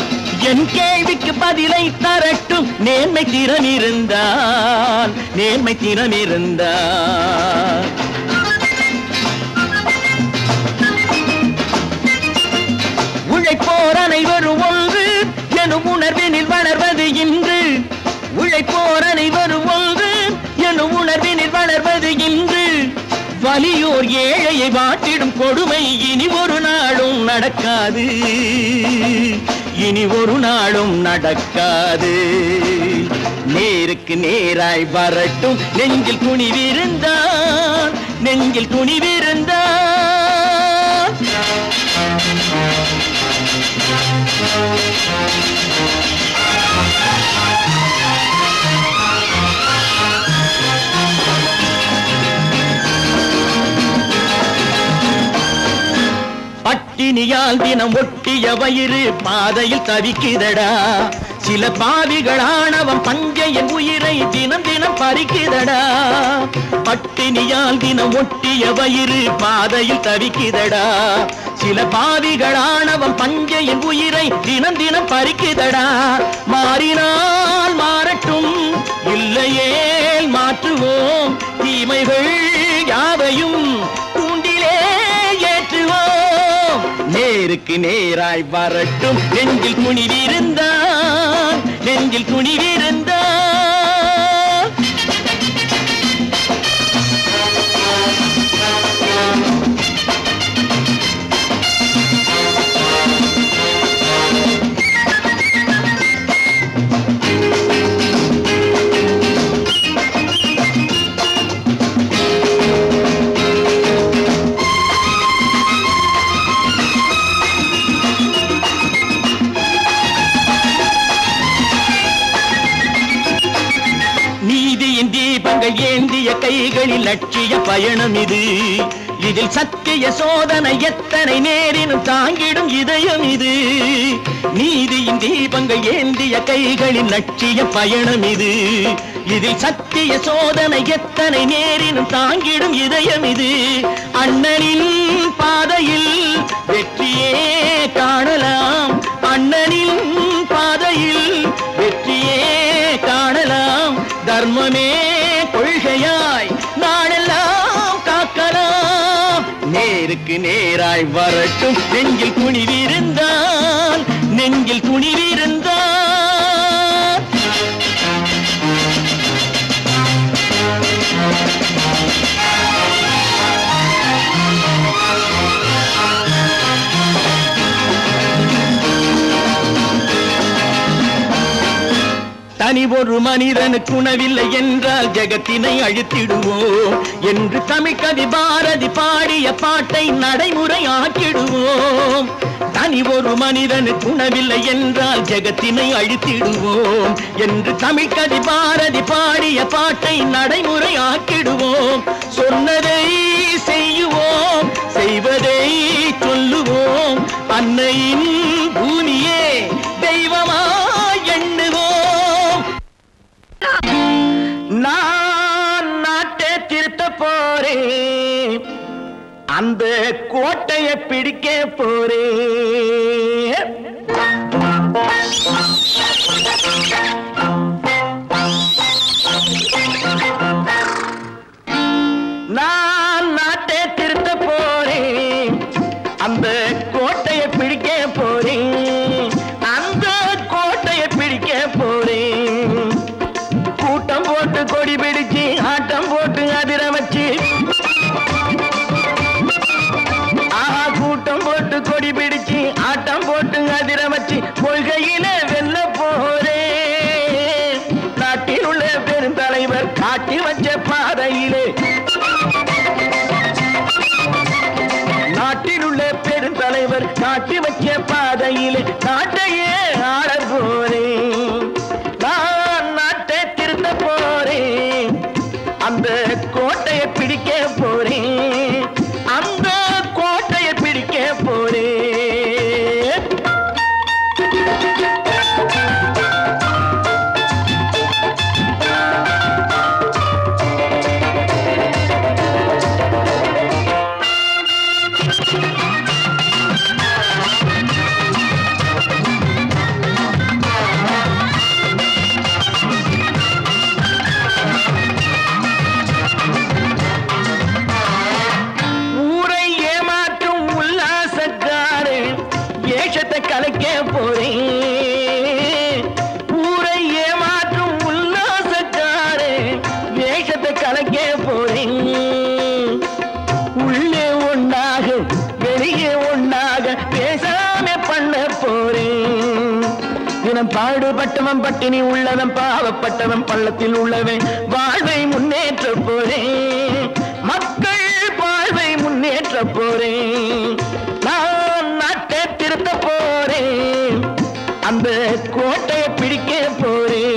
[SPEAKER 2] என் கேள்விக்கு பதிலை தரட்டும் நேர்மை திறமிருந்தால் நேர்மை திறமிருந்தால் உழைப்போர் அனைவரும் ஒன்று எனும் உணர்வினில் வளர்வது இன்று உழைப்போர் அனைவரும் ஒன்று எனும் உணர்வினில் வளர்வது இன்று வலியோர் ஏழையை வாட்டிடும் கொடுமை இனி ஒரு நாளும் நடக்காது இனி ஒரு நாளும் நடக்காது நேருக்கு நேராய் வரட்டும் நெஞ்சில் துணிவிருந்தான் நெஞ்சில் துணிவிருந்தான்
[SPEAKER 5] பட்டினியால் தினம் ஒட்டிய வயிறு பாதையில் தவிக்குதடா. சில பாவிகளானவன் பஞ்சையின் உயிரை தினம் தினம் பறிக்குதடா. பட்டினியால் தினம் ஒட்டிய வயிறு பாதையில் தவிக்குதடா. சில பாவிகளானவன் பஞ்சையின் உயிரை தினம் தினம் பறிக்குதடா. மாறினால் மாறட்டும், இல்லையே மாற்றுவோம். தீமைகள் யாவையும் கூண்டிலே ஏற்றுவோம். நேருக்கு நேராய் வரட்டும், நெஞ்சில் துணிவிருந்தான், நெஞ்சில் துணிவிருந்தான். ஏந்திய கைகளில் லட்சிய பயணம் இது. இதில் சத்திய சோதனை எத்தனை நேரினும் தாங்கிடும் இதயம் இது. நீதியின் தீபங்கள் ஏந்திய கைகளில் லட்சிய பயணம் இது. இதில் சத்திய சோதனை எத்தனை நேரினும் தாங்கிடும் இதயம் இது. அண்ணனின் பாதையில் வெற்றியே காணலாம், அண்ணனின் பாதையில் வெற்றியே காணலாம். தர்மமே கொள்கையாய் நாளெல்லாம் காக்கலாம். நேருக்கு நேராய் வரட்டும், நெஞ்சில் துணிவிருந்தால், நெஞ்சில் துணிவிருந்தால். தனி ஒரு மனிதனுக்கு உணவில்லை என்றால் ஜெகத்தினை அழித்திடுவோம் என்று தமிழ்கவி பாரதி பாடிய பாட்டை நடைமுறையாக்கிடுவோம். தனி ஒரு மனிதனுக்கு உணவில்லை என்றால் ஜெகத்தினை அழித்திடுவோம் என்று தமிழ்கவி பாரதி பாடிய பாட்டை நடைமுறையாக்கிடுவோம். சொன்னதை செய்யுவோம், செய்வதை சொல்லுவோம். அன்னையின் பூமியே தெய்வமாய் எண்ணுவோம். நான் நாட்டை திருத்த போறேன், அந்த கோட்டையை பிடிக்க போறேன். நான் நாட்டை திருத்த போறேன், அந்த கோட்டையை பிடிக்க போறேன், அந்த கோட்டையை பிடிக்க போறேன். கூட்டம் போட்டு கொடி பிடிச்சு ஆட்டம் போட்டு அதிர வச்சு, கூட்டம் போட்டு கொடி பிடிச்சு ஆட்டம் போட்டு அதிர வச்சு கொள்கையில வெல்ல போறேன். நாட்டில் உள்ள பெருந்தலைவர் காட்டி வச்ச பாதையிலே, நாட்டில் உள்ள பெருந்தலைவர் காட்டி வச்ச பாதையிலே நாட்டையே ஆள போறேன். நான் நாட்டை திருத்த போறேன், அந்த கோட்டையை பிடிக்க போறேன், அந்த கோட்டையை பிடிக்க போறேன். கலைக்க போறேன், ஊரை ஏமாற்றும் உல்லாசக்காரே வேஷத்தை கலைக்க போறேன். உள்ளே ஒன்னாக வெளியே ஒன்னாக பேசாம பண்ண போறேன். தினம் பாடுபட்டவன் பட்டினி உள்ளவன், பாவப்பட்டவன் பள்ளத்தில் உள்ளவன் வாழ்வை முன்னேற்ற போறேன், மக்கள் வாழ்வை முன்னேற்ற போறேன். நான் நாட்டை திருத்த போறேன், கோட்டையை பிடிக்க போறேன்.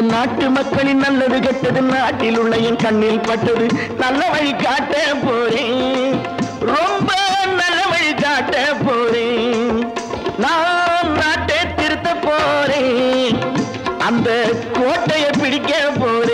[SPEAKER 5] நாட்டு மக்களின் நல்லது கெட்டது நாட்டில் உள்ள என் கண்ணில் பட்டது. நல்ல வழி காட்ட போறேன், ரொம்ப நல்ல வழி காட்ட போறேன். நான் நாட்டை திருத்த போறேன், அந்த கோட்டையை பிடிக்க போறேன்.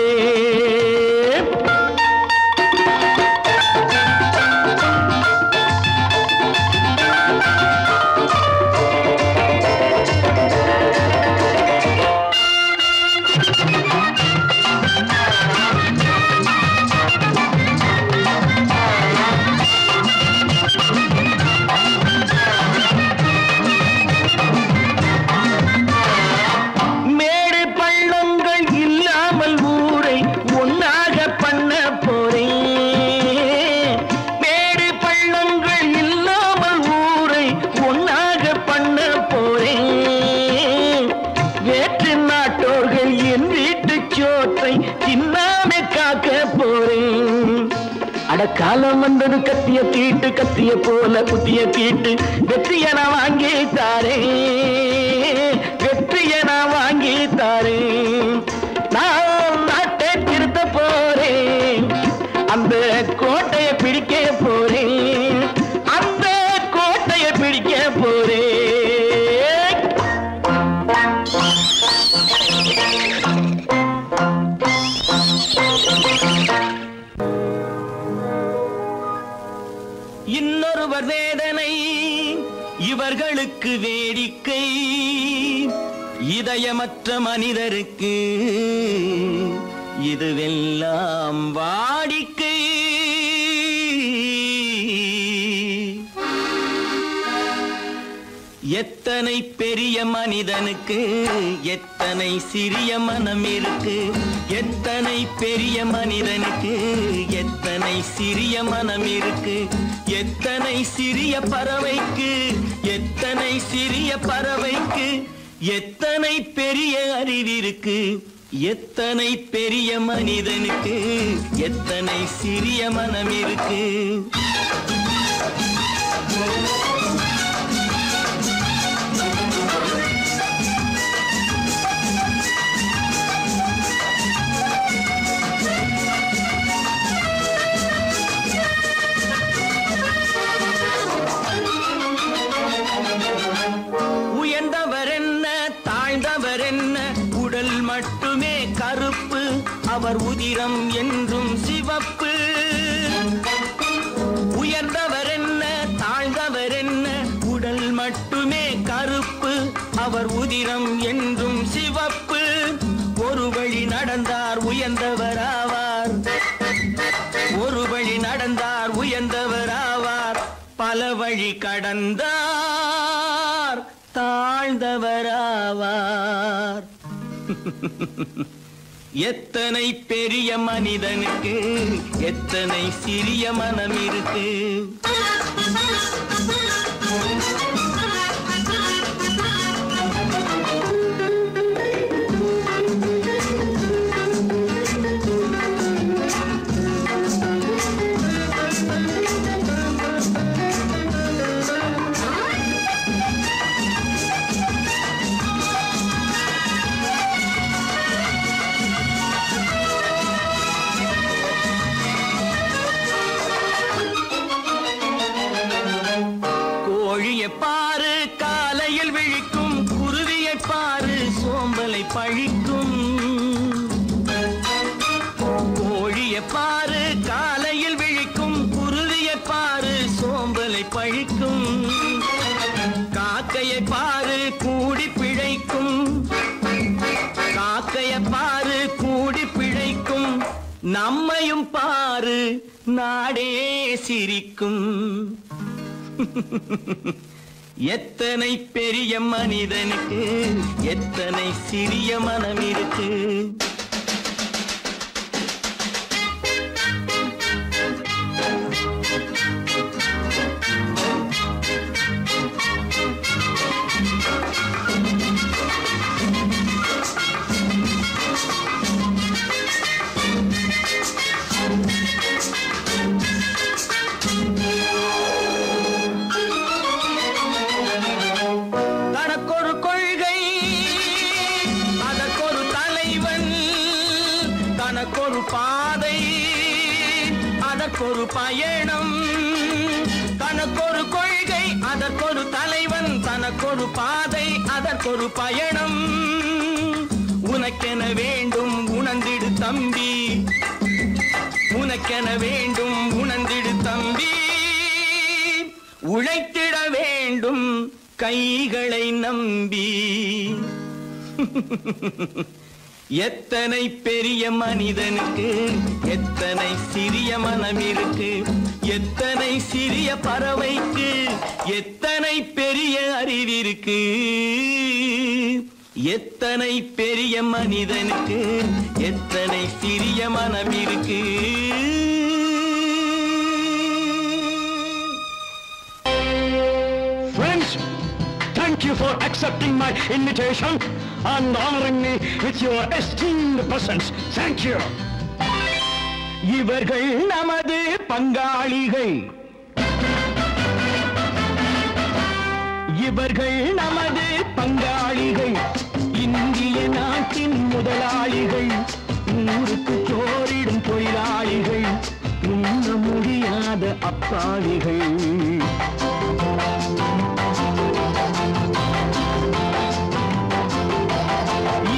[SPEAKER 5] காலம் வந்தது கத்திய தீட்டு, கத்திய போல புத்திய தீட்டு. வெற்றிய நான் வாங்கி தாரேன், வெற்றிய நான் வாங்கி தாரேன். நான் நாட்டை திருத்த போறேன், அந்த கோட்டையை பிடிக்க போறேன், அந்த கோட்டையை பிடிக்க போறேன். இன்னொருவர் வேதனை இவர்களுக்கு வேடிக்கை, இதயமற்ற மனிதருக்கு இதுவெல்லாம் வாடிக்கை. எத்தனை பெரிய மனிதனுக்கு எத்தனை சிறிய மனம் இருக்கு, எத்தனை பெரிய மனிதனுக்கு எத்தனை சிறிய மனம் இருக்கு. எத்தனை சிறிய பறவைக்கு எத்தனை சிறிய பறவைக்கு எத்தனை பெரிய அறிவிருக்கு. எத்தனை பெரிய மனிதனுக்கு எத்தனை சிறிய மனம் இருக்கு. மட்டுமே கருப்பு, அவர் உதிரம் என்றும் சிவப்பு. உயர்ந்தவர் என்ன தாழ்ந்தவர் என்ன, உடல் மட்டுமே கருப்பு, அவர் உதிரம் என்றும் சிவப்பு. ஒரு வழி நடந்தார் உயர்ந்தவர் ஆவார், ஒரு வழி நடந்தார் உயர்ந்தவர் ஆவார். பல வழி கடந்தார் தாழ்ந்தவர் ஆவார். எத்தனை பெரிய மனிதனுக்கு எத்தனை சிறிய மனம் இருக்கு. பாரு காலையில் விழிக்கும், குருவியை பாரு சோம்பலை பழிக்கும். கோழியை பாரு காலையில் விழிக்கும், குருவியை பாரு சோம்பலை பழிக்கும். காக்கையை பாரு கூடி பிழைக்கும், நம்மையும் பாரு நாடே சிரிக்கும். எத்தனை பெரிய மனிதனுக்கு எத்தனை சிறிய மனம் இருக்கு.
[SPEAKER 2] அதற்கொரு பயணம், தனக்கொரு கொள்கை, அதற்கொரு தலைவன், தனக்கொரு பாதை, அதற்கொரு பயணம். உனக்கென வேண்டும் உணர்ந்திடு தம்பி, உனக்கென வேண்டும் உணர்ந்திடு தம்பி. உழைத்திட வேண்டும் கைகளை நம்பி. எத்தனை பெரிய மனிதனுக்கு எத்தனை சிறிய மனம் இருக்கு. எத்தனை சிறிய பறவைக்கு எத்தனை பெரிய அறிவிருக்கு. எத்தனை பெரிய மனிதனுக்கு எத்தனை சிறிய மனம் இருக்கு.
[SPEAKER 6] Friends, thank you for accepting my invitation and honoring me with your esteemed presence. Thank you.
[SPEAKER 2] இவர்கள் நமது பங்காளிகள், இவர்கள் நமது பங்காளிகள், இந்திய நாட்டின் முதலாளிகள், ஊருக்கு சோறிடும் தொழிலாளிகள், உண்ண முடியாத அப்பாவிகள்.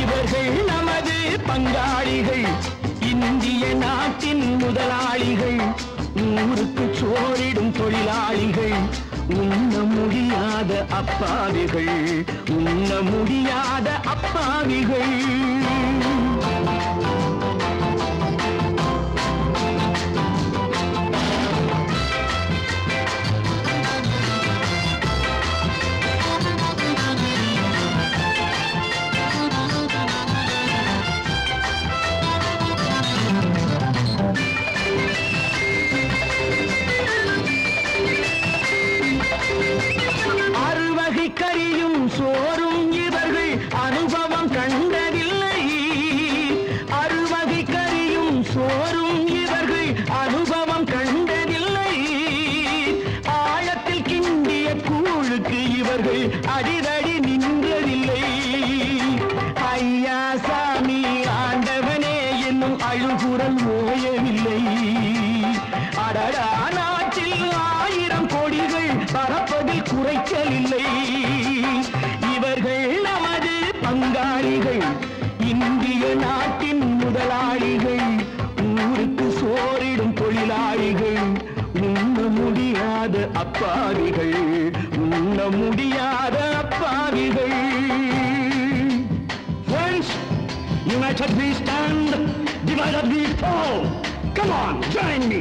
[SPEAKER 2] இவர்கள் நமது பங்காளிகள், இந்திய நாட்டின் முதலாளிகள், ஊருக்கு சோறிடும் தொழிலாளிகள், உண்ண முடியாத அப்பாவிகள், உண்ண முடியாத அப்பாவிகள். கறியும் சோறும் இவர்கள் அனுபவம் கண்டதில்லை. அறுவகை கறியும் சோறும் இவர்கள் அனுபவம் கண்டதில்லை. ஆழத்தில் கிண்டிய கூழுக்கு இவர்கள் அடிதடி நின்றதில்லை. ஐயா சாமி ஆண்டவனே என்னும் அழுகுரல் ஓயவில்லை. அடடா நாட்டில் 1000 கோடிகள் பறப்பதில் குறைச்சல் இல்லை. இவர்கள் நமது பங்காளிகள், இந்திய நாட்டின் முதலாளிகள், ஊருக்கு சோறிடும் தொழிலாளிகள், உண்ண முடியாத அப்பாவிகள், உண்ண முடியாத அப்பாவிகள்.
[SPEAKER 6] Friends, united we stand, divided we fall. Come on, join me.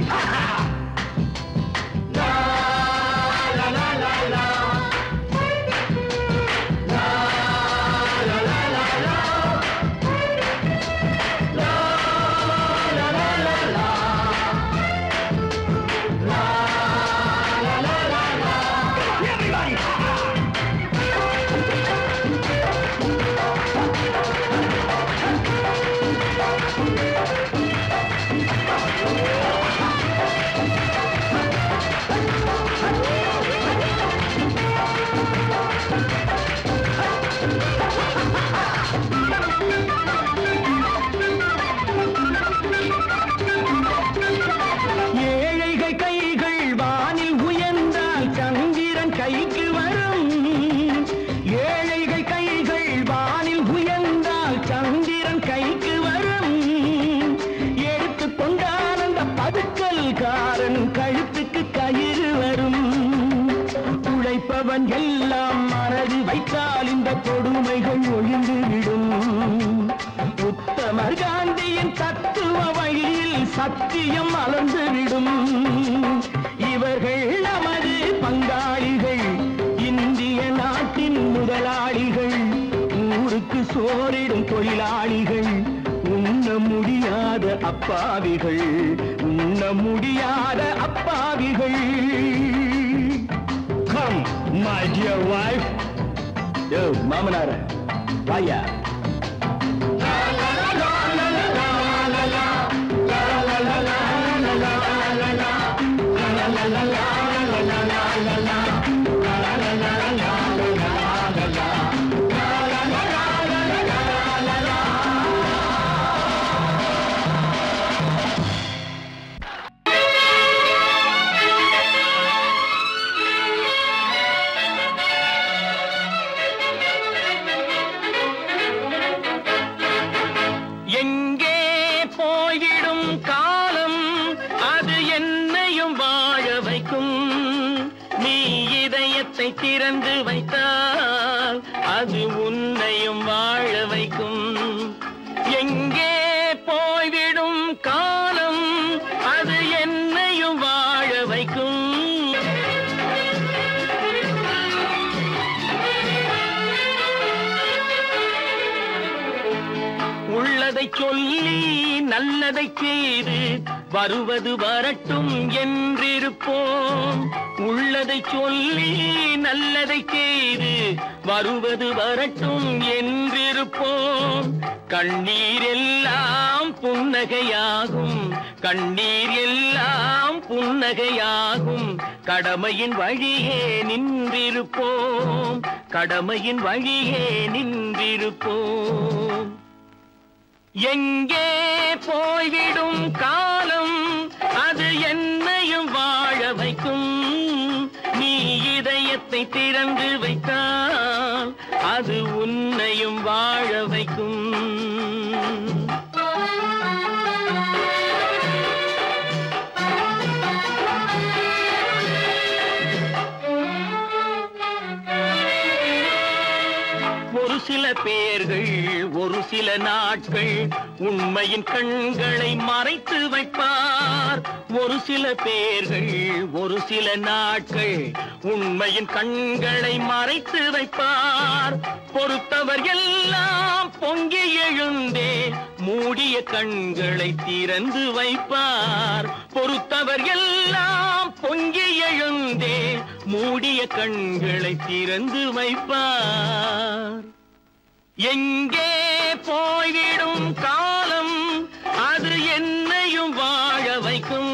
[SPEAKER 2] கழுத்துக்கு கயிறு வரும். உழைப்பவன் எல்லாம் மனது வைத்தால் இந்த கொடுமைகள் ஒழிந்துவிடும். உத்தமர் காந்தியின் தத்துவ வழியில் சத்தியம் மலர்ந்துவிடும். இவர்கள் நமது பங்காளிகள், இந்திய நாட்டின் முதலாளிகள், ஊருக்கு சோறிடும் தொழிலாளிகள், உண்ண முடியாத அப்பாவிகள், உண்ண முடியாத அப்பாவிகள்.
[SPEAKER 6] Come, my dear wife.
[SPEAKER 2] யோ மாமனார வாயா.
[SPEAKER 5] எங்கே போய்விடும் காலம் அது என்னையும் வாழ வைக்கும். நீ இதயத்தை திறந்து வைத்தால் அது உன்னையும் வாழ வைக்கும். எங்கே போய்விடும் காலம் அது என்னையும் வாழ வைக்கும். உள்ளதை சொல்லி நல்லதை செய்து வருவது வரட்டும் என்றிருப்போம். உள்ளதை சொல்லி நல்லதை செய்து வருவது வரட்டும் என்றிருப்போம். கண்ணீர் எல்லாம் புன்னகையாகும், கண்ணீர் எல்லாம் புன்னகையாகும். கடமையின் வழியே நின்றிருப்போம், கடமையின் வழியே நின்றிருப்போம். எங்கே போய்விடும் காலம் அது என்னையும் வாழ வைக்கும். நீ இதயத்தை திறந்து வைத்தால் அது உன்னையும் வாழ வைக்கும். ஒரு சில பேர்கள் ஒரு சில நாட்கள் உண்மையின் கண்களை மறைத்து வைப்பார். ஒரு சில பேர்கள் ஒரு சில நாட்கள் உண்மையின் கண்களை மறைத்து வைப்பார். பொறுத்தவர் எல்லாம் பொங்கி எழுந்தே மூடிய கண்களை திறந்து வைப்பார். பொறுத்தவர் எல்லாம் பொங்கி எழுந்தே மூடிய கண்களை திறந்து வைப்பார். எங்கே போய்விடும் காலம் அது என்னையும் வாழ வைக்கும்.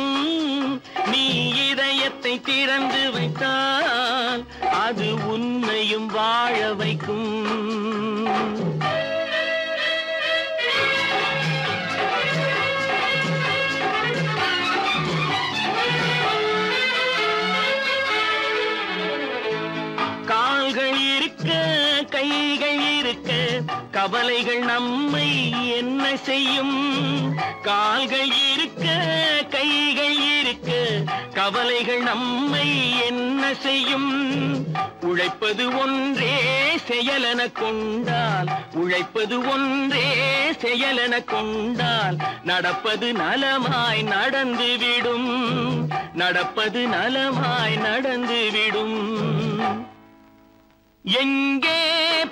[SPEAKER 5] நீ இதயத்தை திறந்து வைத்தால் அது உன்னையும் வாழ வைக்கும். கால்கள் இருக்க கைகள் இருக்க கவலைகள் நம்மை என்ன செய்யும். கால்கள் இருக்க கைகள் இருக்க கவலைகள் நம்மை என்ன செய்யும். உழைப்பது ஒன்றே செயலென கொண்டால், உழைப்பது ஒன்றே செயலென கொண்டால் நடப்பது நலமாய் நடந்துவிடும், நடப்பது நலமாய் நடந்துவிடும். எங்கே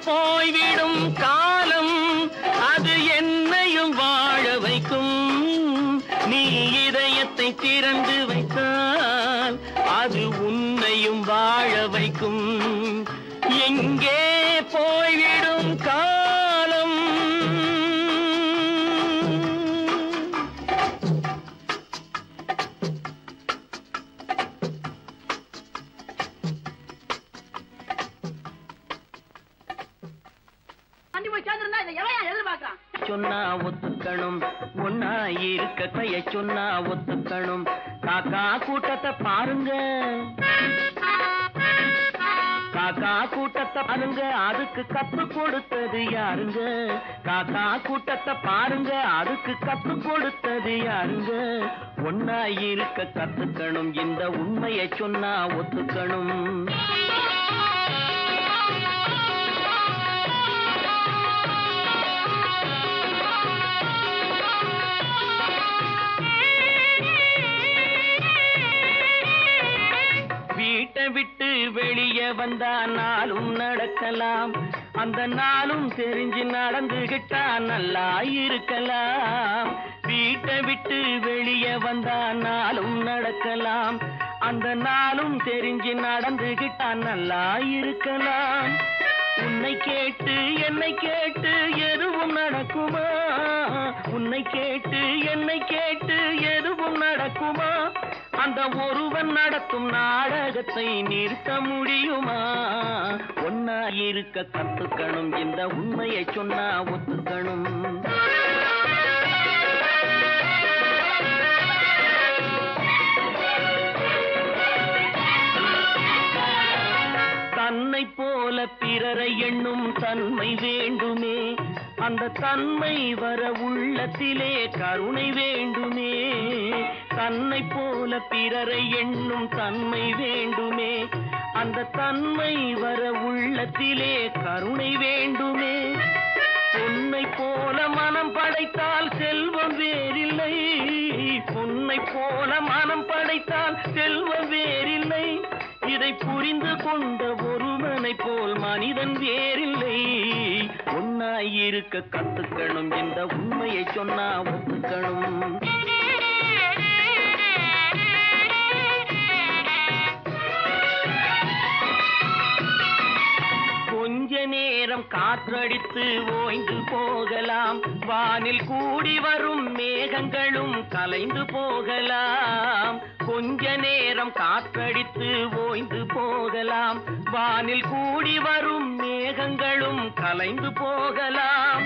[SPEAKER 5] போய்விடும் காலம் அது என்னையும் வாழ வைக்கும். நீ இதயத்தை திறந்து வைத்தால் அது உன்னையும் வாழ வைக்கும். எங்கே போய்விடும் காலம். சொன்னா ஒத்துக்கணும், ஒன்னா இருக்க கைய சொன்னா ஒத்துக்கணும். காக்கா கூட்டத்தை பாருங்க, காக்கா கூட்டத்தை பாருங்க, அதுக்கு கத்து கொடுத்தது யாருங்க. காக்கா கூட்டத்தை பாருங்க, அதுக்கு கத்து கொடுத்தது யாருங்க. ஒன்னா இருக்க கத்துக்கணும், இந்த உண்மையை சொன்னா ஒத்துக்கணும். விட்டு வெளியே வந்தா நாளும் நடக்கலாம், அந்த நாளும் தெரிஞ்சு நடந்துகிட்டா நல்லா இருக்கலாம். வீட்டை விட்டு வெளியே வந்தா நாளும் நடக்கலாம், அந்த நாளும் தெரிஞ்சு நடந்துகிட்டா நல்லா இருக்கலாம். உன்னை கேட்டு என்னை கேட்டு எதுவும் நடக்குமா, உன்னை கேட்டு என்னை கேட்டு எதுவும் நடக்குமா, அந்த ஒருவன் நடத்தும் நாடகத்தை நிறுத்த முடியுமா? ஒன்னா இருக்க கத்துக்கணும், இந்த உண்மையை சொன்னா ஒத்துக்கணும். தன்னை போல பிறரை எண்ணும் தன்மை வேண்டுமே, அந்த தன்மை வர உள்ளத்திலே கருணை வேண்டுமே. தன்னை போல பிறரை எண்ணும் தன்மை வேண்டுமே, அந்த தன்மை வர உள்ளத்திலே கருணை வேண்டுமே. பொன்னை போல மனம் படைத்தால் செல்வம் வேறில்லை, பொன்னை போல மனம் படைத்தால் செல்வம் வேறில்லை. இதை புரிந்து கொண்ட ஒருவனை போல் மனிதன் வேறில்லை. ஒன்னாயிருக்க கத்துக்கணும், இந்த உண்மையை சொன்னா ஒத்துக்கணும். கொஞ்ச நேரம் காற்றடித்து ஓய்ந்து போகலாம், வானில் கூடி வரும் மேகங்களும் கலைந்து போகலாம். கொஞ்ச நேரம் காற்றடித்து ஓய்ந்து போகலாம், வானில் கூடி வரும் மேகங்களும் கலைந்து போகலாம்.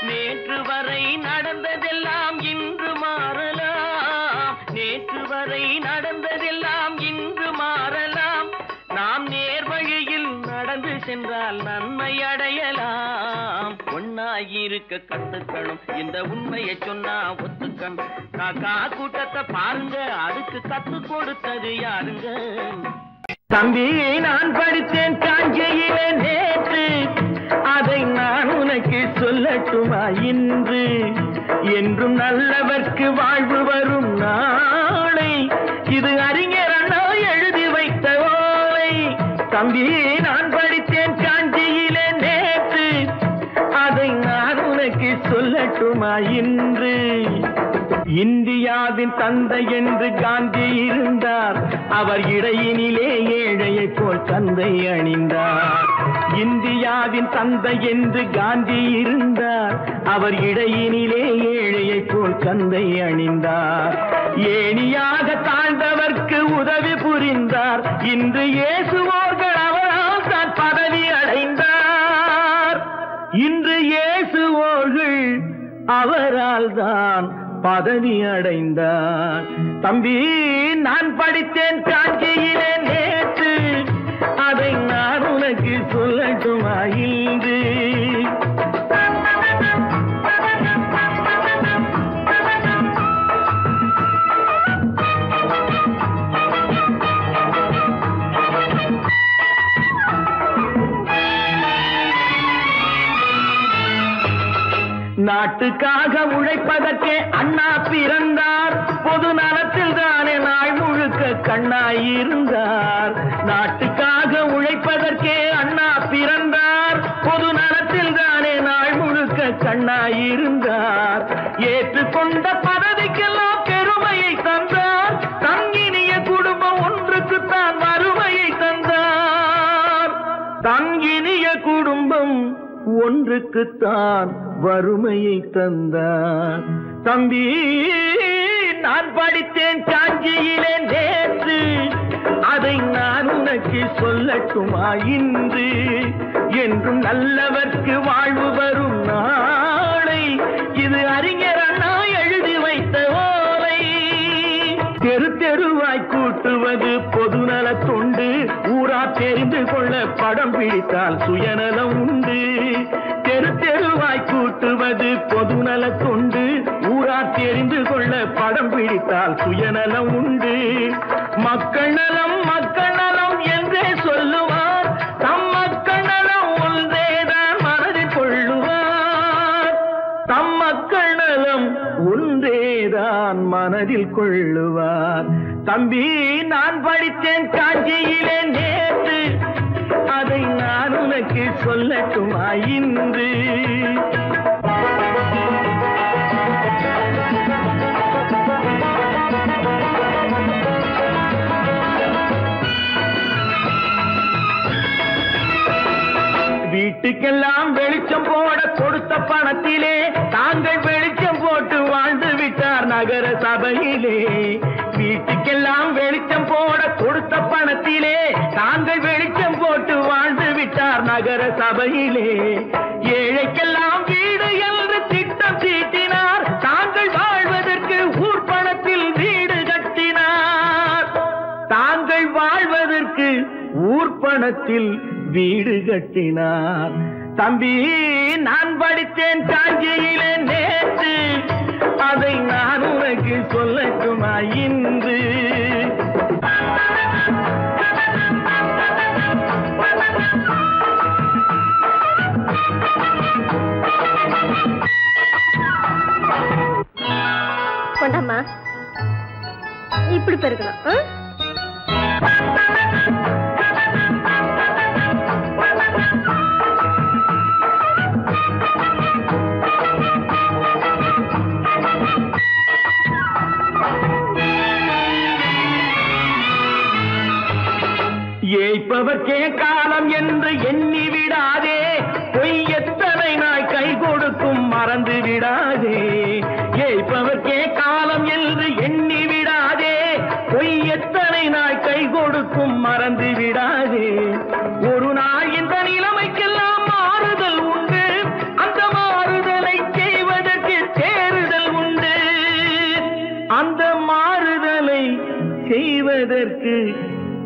[SPEAKER 5] நேற்று வரை நடந்ததெல்லாம் இன்று மாறலாம், நேற்று வரை நடந்ததெல்லாம் இன்று மாறலாம். நாம் நேர் வழியில் நடந்து சென்றால் நன்மை அடையலாம். ஒன்னாயிருக்க கத்துக்கணும், இந்த உண்மையை சொன்னா ஒத்துக்கணும். காக்கா கூட்டத்தை பாருங்க, அதுக்கு கத்து கொடுத்தது யாருங்க?
[SPEAKER 2] தம்பி, நான் படித்தேன் காஞ்சியிலே நேற்று, அதை நான் உனக்கு சொல்லட்டுமா இன்று? என்றும் நல்லவர்க்கு வாழ்வு வரும் நாளை, இது அறிஞர் அண்ணா எழுதி வைத்த ஓலை. தம்பி, நான் படித்தேன் காஞ்சியிலே நேற்று, அதை நான் உனக்கு சொல்லட்டுமா இன்று? இந்தியாவின் தந்தை என்று காந்தி இருந்தார், அவர் இடையினிலே ஏழையை போல் தந்தை அணிந்தார். இந்தியாவின் தந்தை என்று காந்தி இருந்தார், அவர் இடையினிலே ஏழையை போல் தந்தை அணிந்தார். ஏணியாக தாழ்ந்தவர்க்கு உதவி புரிந்தார், இன்று இயேசுவோர்கள் அவரால் தான் பதவி அடைந்தார். இன்று இயேசுவோர்கள் அவரால் தான் பதவி அடைந்தார். தம்பி, நான் படித்தேன் காஞ்சியிலே நேற்று, அதை நான் உனக்கு சொல்லட்டுமா இன்று? நாட்டுக்காக உழைப்பதற்கே அண்ணா பிறந்தார், பொது நலத்தில் தானே நாள் முழுக்க கண்ணாயிருந்தார். நாட்டுக்காக உழைப்பதற்கே அண்ணா பிறந்தார், பொது நலத்தில் தானே நாள் முழுக்க கண்ணாயிருந்தார். ஏற்றுக்கொண்ட பதவிக்கெல்லாம் பெருமையை தந்தார், தங்கினிய குடும்பம் ஒன்றுக்குத்தான் வறுமையை தந்தார். தங்கினிய குடும்பம் ஒன்றுக்குத்தான் வறுமையை தந்தார். தம்பி, நான் படித்தேன் காஞ்சியிலே நேற்று, அதை நான் உனக்கு சொல்லட்டுமா இன்று? என்றும் நல்லவர்க்கு வாழ்வு வரும் நாளை, இது அறிஞர் அண்ணா எழுதி வைத்த ஓலை. தெரு தெருவாய் கூட்டுவது பொதுநல தொண்டு, ஊரா தெரிந்து கொள்ள படம் பிடித்தால் சுயநலம் உண்டு. தெரு தெருவாய் கூட்டுவது பொதுநல தொண்டு, ஊரா தெரிந்து கொள்ள படம் பிடித்தால் சுயநலம் உண்டு. மக்கள் நலம் மக்கள் நலம் என்றே சொல்லுவார், தம் மக்கள் நலம் ஒன்றேதான் மனதில் கொள்ளுவார். தம் மக்கள் நலம் ஒன்றேதான்
[SPEAKER 5] மனதில் கொள்ளுவார். தம்பி நான் படித்தேன் காஞ்சியிலே நேற்று, அதை நான் உனக்கு சொல்லட்டுமா இன்று? வீட்டுக்கெல்லாம் வெளிச்சம் போட கொடுத்த பணத்திலே தாங்கள் வெளிச்சம் போட்டு வாழ்ந்து விட்டார் நகர சபையிலே. வீட்டுக்கெல்லாம் வெளிச்சம் போட கொடுத்த பணத்திலே தாங்கள் வெளிச்சம் போட்டு வாழ்ந்து விட்டார் நகர சபையிலே. ஏழைக்கெல்லாம் வீடு என்று திட்டம் தீட்டினார், தாங்கள் வாழ்வதற்கு ஊர் பணத்தில் வீடு கட்டினார். தாங்கள் வாழ்வதற்கு ஊர் பணத்தில் வீடு கட்டினார். தம்பி நான் படித்தேன் காஞ்சியிலே நேற்று, அதை நான் உனக்கு சொல்லட்டுமா இன்று?
[SPEAKER 3] கொண்டாமா, இப்படி பெருக்கணும்.
[SPEAKER 5] ஏய்ப்பவர்க்கே காலம் என்று எண்ணி விடாதே, பொய் எத்தனை நாய் கை கொடுக்கும் மறந்து விடாதே. ஏய்ப்பவர்க்கே காலம் என்று எண்ணி விடாதே, பொய் எத்தனை நாய் கை கொடுக்கும் மறந்து விடாதே. ஒரு நாள் இந்த நிலைமைக்கெல்லாம் மாறுதல் உண்டு, அந்த மாறுதலை செய்வதற்கு தேறுதல் உண்டு. அந்த மாறுதலை செய்வதற்கு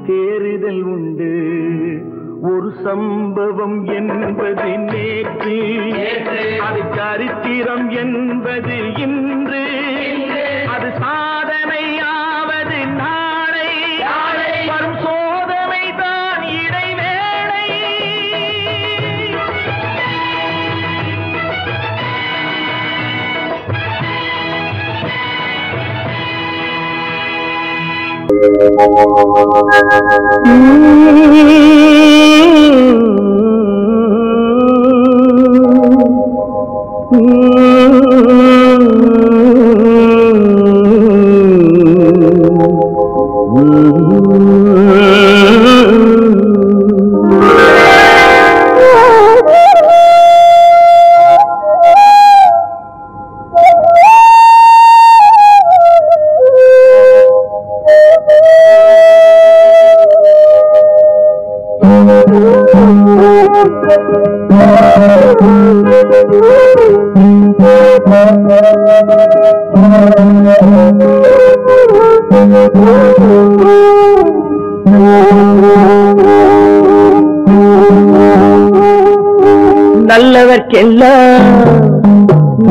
[SPEAKER 5] தேறுதல் உண்டு. ஒரு சம்பவம் என்பது நேற்று, அது சரித்திரம் என்பது இன்று, அது சாதனையாவது நாளை, வரும் சோதனை தான் இடைவேளை.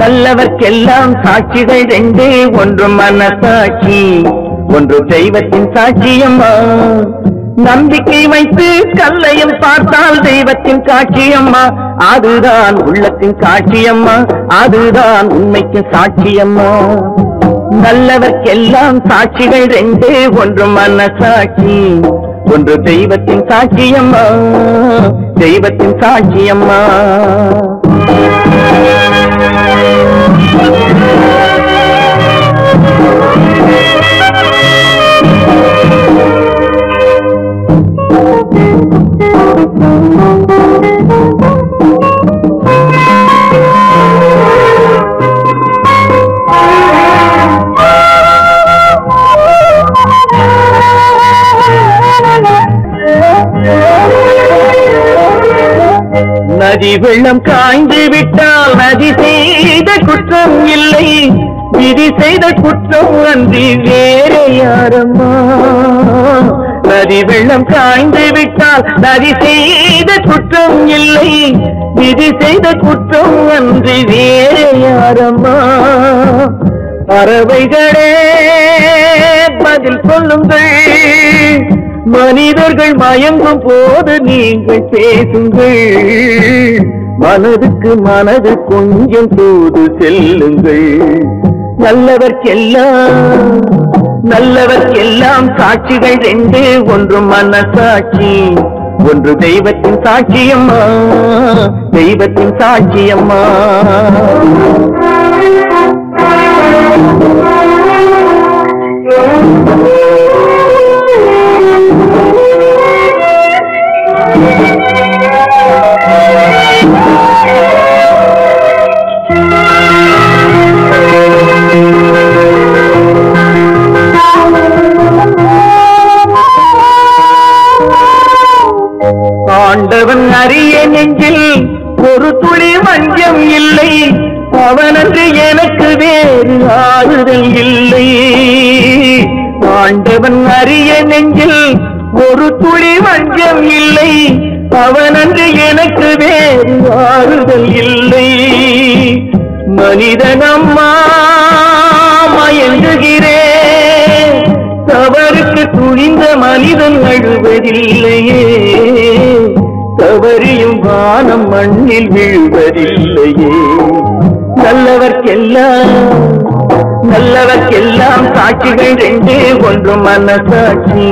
[SPEAKER 5] நல்லவர்க்கெல்லாம் சாட்சிகள் ரெண்டு, ஒன்று மனசாட்சி, ஒன்று தெய்வத்தின் சாட்சியம்மா. நம்பிக்கை வைத்து கல்லையும் பார்த்தால் தெய்வத்தின் காட்சியம்மா, அதுதான் உள்ளத்தின் காட்சியம்மா, அதுதான் உண்மைக்கு சாட்சியம்மா. நல்லவர்க்கெல்லாம் சாட்சிகள் ரெண்டு, ஒன்று மனசாட்சி, ஒன்று தெய்வத்தின் சாட்சியம்மா, தெய்வத்தின் சாட்சியம்மா. நதி வெள்ளம் காய்ந்து விட்டால் நதி செய்த குற்றம் இல்லை, விதி செய்த குற்றம் அன்றி வேறு யாரம்மா. நதி வெள்ளம் காய்ந்து விட்டால் நதி செய்த குற்றம் இல்லை, விதி செய்த குற்றம் அன்றி வேறு யாரம்மா. பறவைகளே பதில் சொல்லுங்கள், மனிதர்கள் மயங்கும் போது நீங்கள் பேசுங்கள். மனதுக்கு மனது கொஞ்சம் தூது செல்லுங்கள். நல்லவர்க்கெல்லாம் சாட்சிகள் ரெண்டு, ஒன்று மனசாட்சி, ஒன்று தெய்வத்தின் சாட்சியம்மா, தெய்வத்தின் சாட்சியம்மா. ஆண்டவன் அறிய நெஞ்சில் ஒரு துளி வஞ்சம் இல்லை, அவனன்று எனக்கு வேறு ஆறுதல் இல்லை. ஆண்டவன் அறிய நெஞ்சில் ஒரு துளி வஞ்சம் இல்லை, அவனன்று எனக்கு வேறு ஆறுதல் இல்லை. மனிதனம்மா மயங்குகிறேன், தவறுக்கு துணிந்த மனிதன் அழுவதில்லையே, தவறியும் வானம் மண்ணில் விழுவதில்லையே. நல்லவர்க்கெல்லாம் சாட்சிகள் ரெண்டு, ஒன்று மனசாட்சி,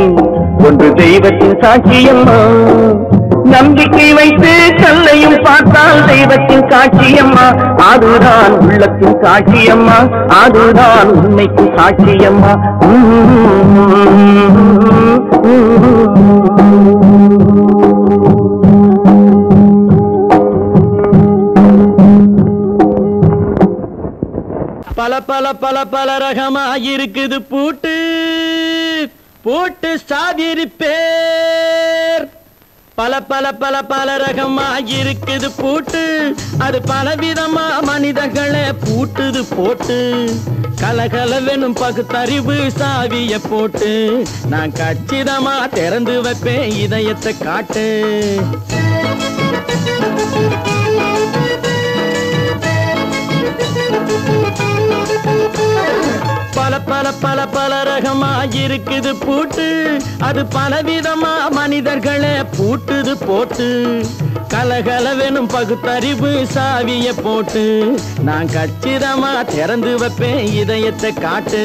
[SPEAKER 5] ஒன்று தெய்வத்தின் சாட்சியம்மா. நம்பிக்கை வைத்து கல்லையும் பார்த்தால் தெய்வத்தின் சாட்சியம்மா, அதுதான் உள்ளத்தின் சாட்சியம்மா, அதுதான் உண்மைக்கு சாட்சியம்மா.
[SPEAKER 2] பல பல பல பல ரகமா இருக்குது பூட்டு, பூட்டு சாதிரி பேர். பல பல பல பல ரகமா இருக்குது பூட்டு, அது பலவிதமா மனிதர்களை பூட்டுது போட்டு. கலகலவெனும் பகுத்தறிவு சாவிய போட்டு, நான் கச்சிதமா திறந்து வைப்பேன் இதயத்தை காட்டு. பல பல பல பல ரகமா இருக்குது பூட்டு, அது பலவிதமா மனிதர்களை பூட்டுது போட்டு. கலகலவெனும் பகுத்தறிவு சாவிய போட்டு, நான் கச்சிதமா திறந்து வைப்பேன் இதயத்தை காட்டு.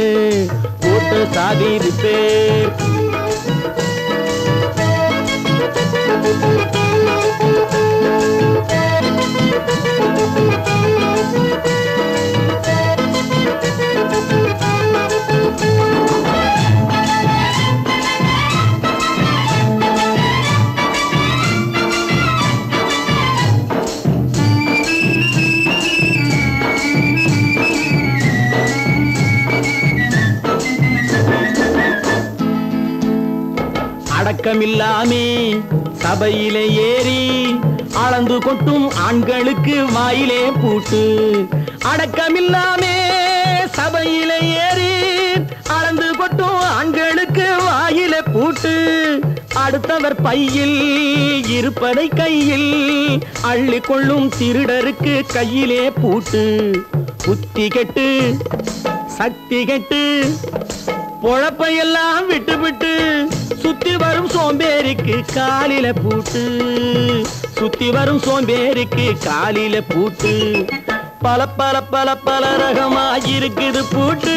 [SPEAKER 2] போட்டு சாதிரி பேர். அடக்கமில்லாமே சபையிலே ஏறி அளந்து கொட்டும் ஆண்களுக்கு வாயிலே பூட்டு. அடக்கமில்லாமே சபையிலே ஏறி அளந்து கொட்டும் ஆண்களுக்கு வாயிலே பூட்டு. அடுத்தவர் பையில் இருப்பதை கையில் அள்ளிக்கொள்ளும் திருடருக்கு கையிலே பூட்டு. புத்தி கெட்டு சக்தி கெட்டு பொழப்பையெல்லாம் விட்டு விட்டு சுத்தி வரும் சோம்பேறிக்கு காலில பூட்டு, சுத்தி வரும் சோம்பேறிக்கு காலில பூட்டு. பல பல பல பல ரகமா இருக்குது பூட்டு,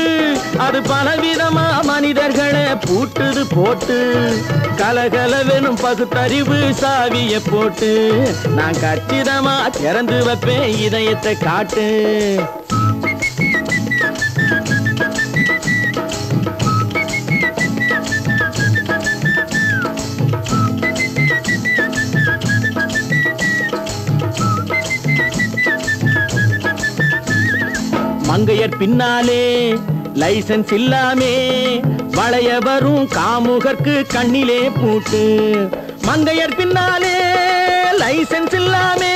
[SPEAKER 2] அது பலவிதமா மனிதர்களை பூட்டுது போட்டு. கலகலவெனும் பகுத்தறிவு சாவிய போட்டு, நான் கச்சிதமா திறந்து வைப்பேன் இதயத்தை காட்டு. மங்கையர் பின்னாலே லைசன்ஸ் இல்லாமே வளைய வரும் காமுகர்க்கு கண்ணிலே பூட்டு. மங்கையர் பின்னாலே லைசன்ஸ் இல்லாமே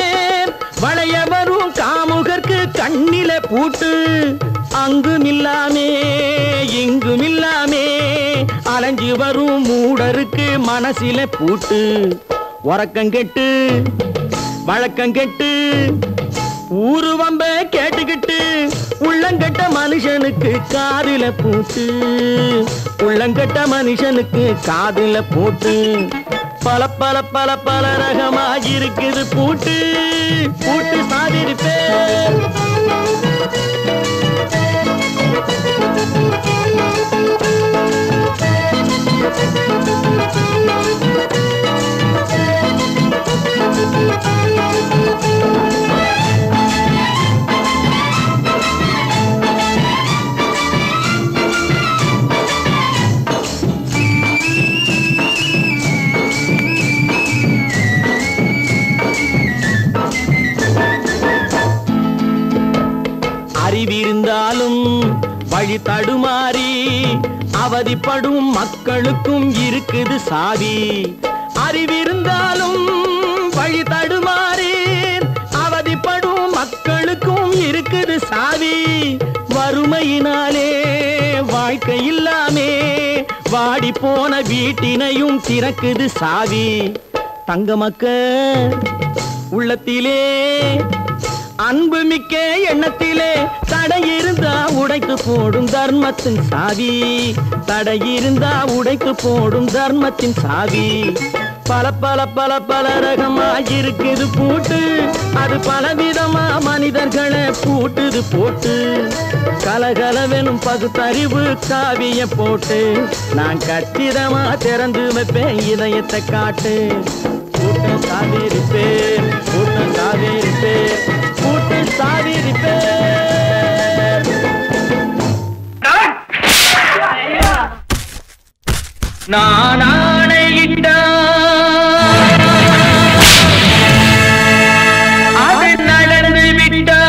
[SPEAKER 2] வளைய வரும் காமுகர்க்கு கண்ணிலே பூட்டு. அங்கும் இல்லாமே இங்கும் இல்லாமே அலைஞ்சு வரும் மூடருக்கு மனசில பூட்டு. உறக்கங்கெட்டு வழக்கங்கெட்டு ஊரு வம்ப கேட்டுக்கிட்டு உள்ளங்கட்ட மனுஷனுக்கு காதில பூட்டு, உள்ளங்கட்ட மனுஷனுக்கு காதில பூட்டு.
[SPEAKER 5] பல பல பல பல ரகமாயிருக்குது பூட்டு பூட்டு சாதிருப்பேன். அறிவிருந்தாலும் வழி தடுமாறி அவதிப்படும் மக்களுக்கும் இருக்குது சாவி. அறிவிருந்தாலும் வழி தடுமாறி அவதிப்படும் மக்களுக்கும் இருக்குது சாவி. வறுமையினாலே வாழ்க்கை இல்லாமே வாடி போன வீட்டினையும் திறக்குது சாவி. தங்க மக்கள் உள்ளத்திலே அன்பு மிக்க எண்ணத்திலே தடையிருந்தா உடைத்து போடும் தர்மத்தின் சாவி. தடையிருந்தா உடைத்து போடும் தர்மத்தின் சாவி. பல பல பல பல ரகமாயிருக்குது பூட்டு அது பலவிதமா மனிதர்களை பூட்டுது போட்டு. கலகலவெனும் பகுத்தறிவு காவிய போட்டு நான் கச்சிதமா திறந்து வைப்பேன் இதயத்தை காட்டு. கூட்டம் சாதிருப்பேன் கூட்டம் சாதிருப்பேன் கூட்டு சாதிருப்பேன். நான் ஆணையிட்டான் அது நடந்து விட்டான்.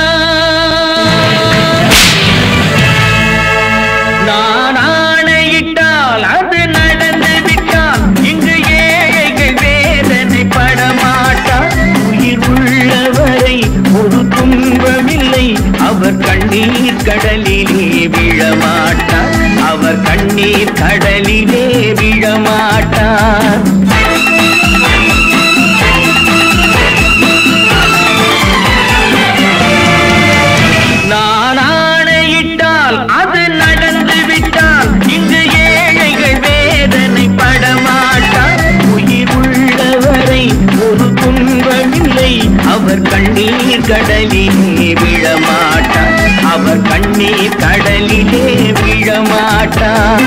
[SPEAKER 5] நான் ஆணையிட்டால் அது நடந்து விட்டால் இங்கு ஏழைகள் வேதனை படமாட்டார். உயிர் உள்ளவரை ஒரு துன்பமில்லை அவர் கண்ணீர் கடலிலே விழமாட்டார். அவர் கண்ணீர் கடலிலே விழமாட்டார். நான் ஆணையிட்டால் அது நடந்து விட்டால் இங்கு ஏழைகள் வேதனை படமாட்டார். உயிர் உள்ளவரை ஒரு துன்பமில்லை அவர் கண்ணீர் கடலிலே விழமாட்டார். அவர் கண்ணீர் கடலிலே விழமாட்டார்.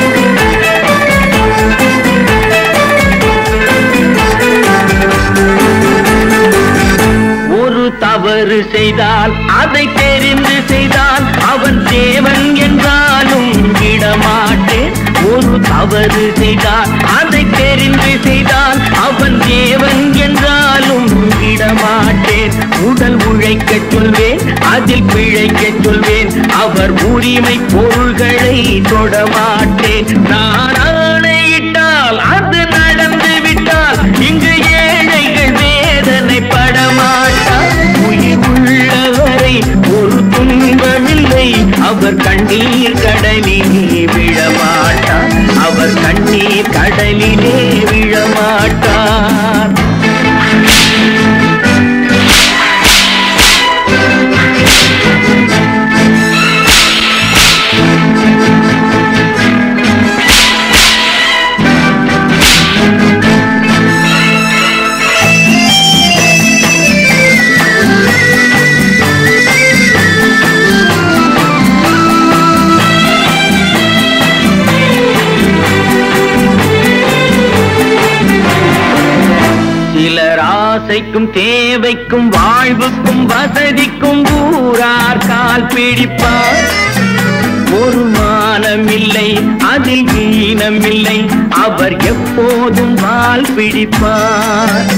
[SPEAKER 5] ஒரு தவறு செய்தால் அதை தெரிந்து செய்தால் அவன் தேவன் என்றாலும் விடமாட்டேன். ஒரு தவறு செய்தால் அதை தெரிந்து செய்தால் அவன் தேவன் என்றாலும் விடமாட்டேன். உடல் உழைக்க சொல்வேன் அதில் பிழைக்க சொல்வேன் அவர் உரிமை பொருள்களை தொடமாட்டேன். நான் ஆணையிட்டால் அது நடந்து விட்டால் இங்கு ஏழைகள் வேதனை படமாட்டார். உயிர் உள்ளவரை ஒரு துன்பமில்லை அவர் கண்ணீர் கடலிலே விழமாட்டார். அவர் கண்ணீர் கடலிலே விழமாட்டார். சிலர் ஆசைக்கும் தேவைக்கும் வாழ்வுக்கும் வசதிக்கும் ஊரார் கால் பிடிப்பார். ஒரு மானமில்லை அதில் ஈனமில்லை அவர் எப்போதும் வால் பிடிப்பார்.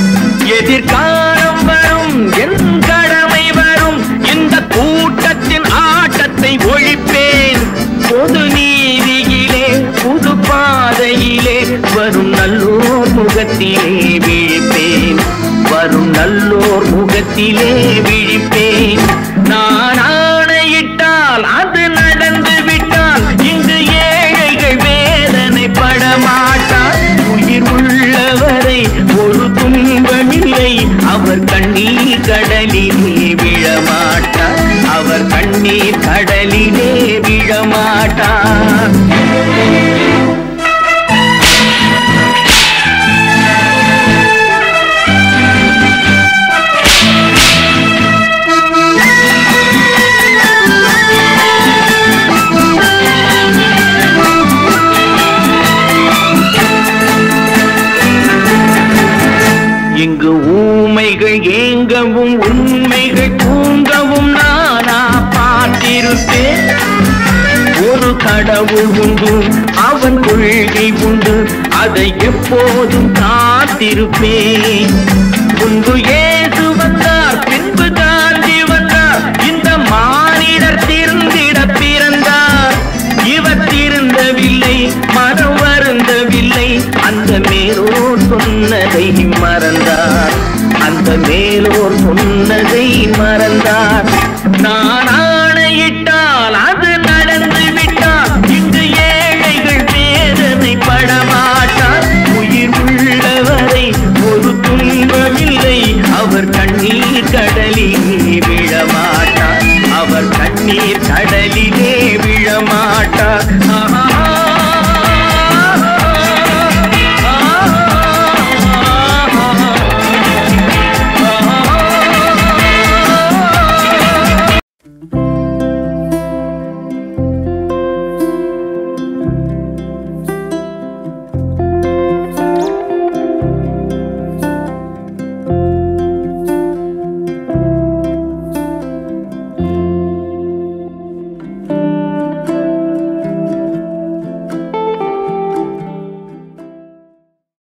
[SPEAKER 5] எதிர்காலம் வரும் என் கடமை வரும் இந்த கூட்டத்தின் ஆட்டத்தை ஒழிப்பேன். பொது நீதியிலே புது பாதையிலே வரும் நல்லோர் முகத்திலே விழிப்பேன். வரும் நல்லோர் முகத்திலே விழிப்பேன். நான் ஆணையிட்டால் அது நடந்து விட்டால் இங்கு ஏழைகள் வேதனை படமாட்டார். உயிர் உள்ளவரை ஒரு துன்பமில்லை அவர் கண்ணீர் கடலிலே விழமாட்டார். அவர் கண்ணீர் கடலிலே விழமாட்டார். தூங்கவும் உண்மைகள் தூங்கவும் நானா பார்த்திருப்பேன். ஒரு கடவுள் உண்டு, அவன் கொள்கை உண்டு, அதை எப்போதும் காத்திருப்பேன். முன்பு இயேசு வந்தார், பின்பு காந்தி வந்தார், இந்த மானிடர் திருந்திட பிறந்தார். இவர் திருந்தவில்லை, மனம் வருந்தவில்லை, அந்த மேலோர் சொன்னதை மறந்தார், அந்த மேலோர் சொன்னதை மறந்தார்.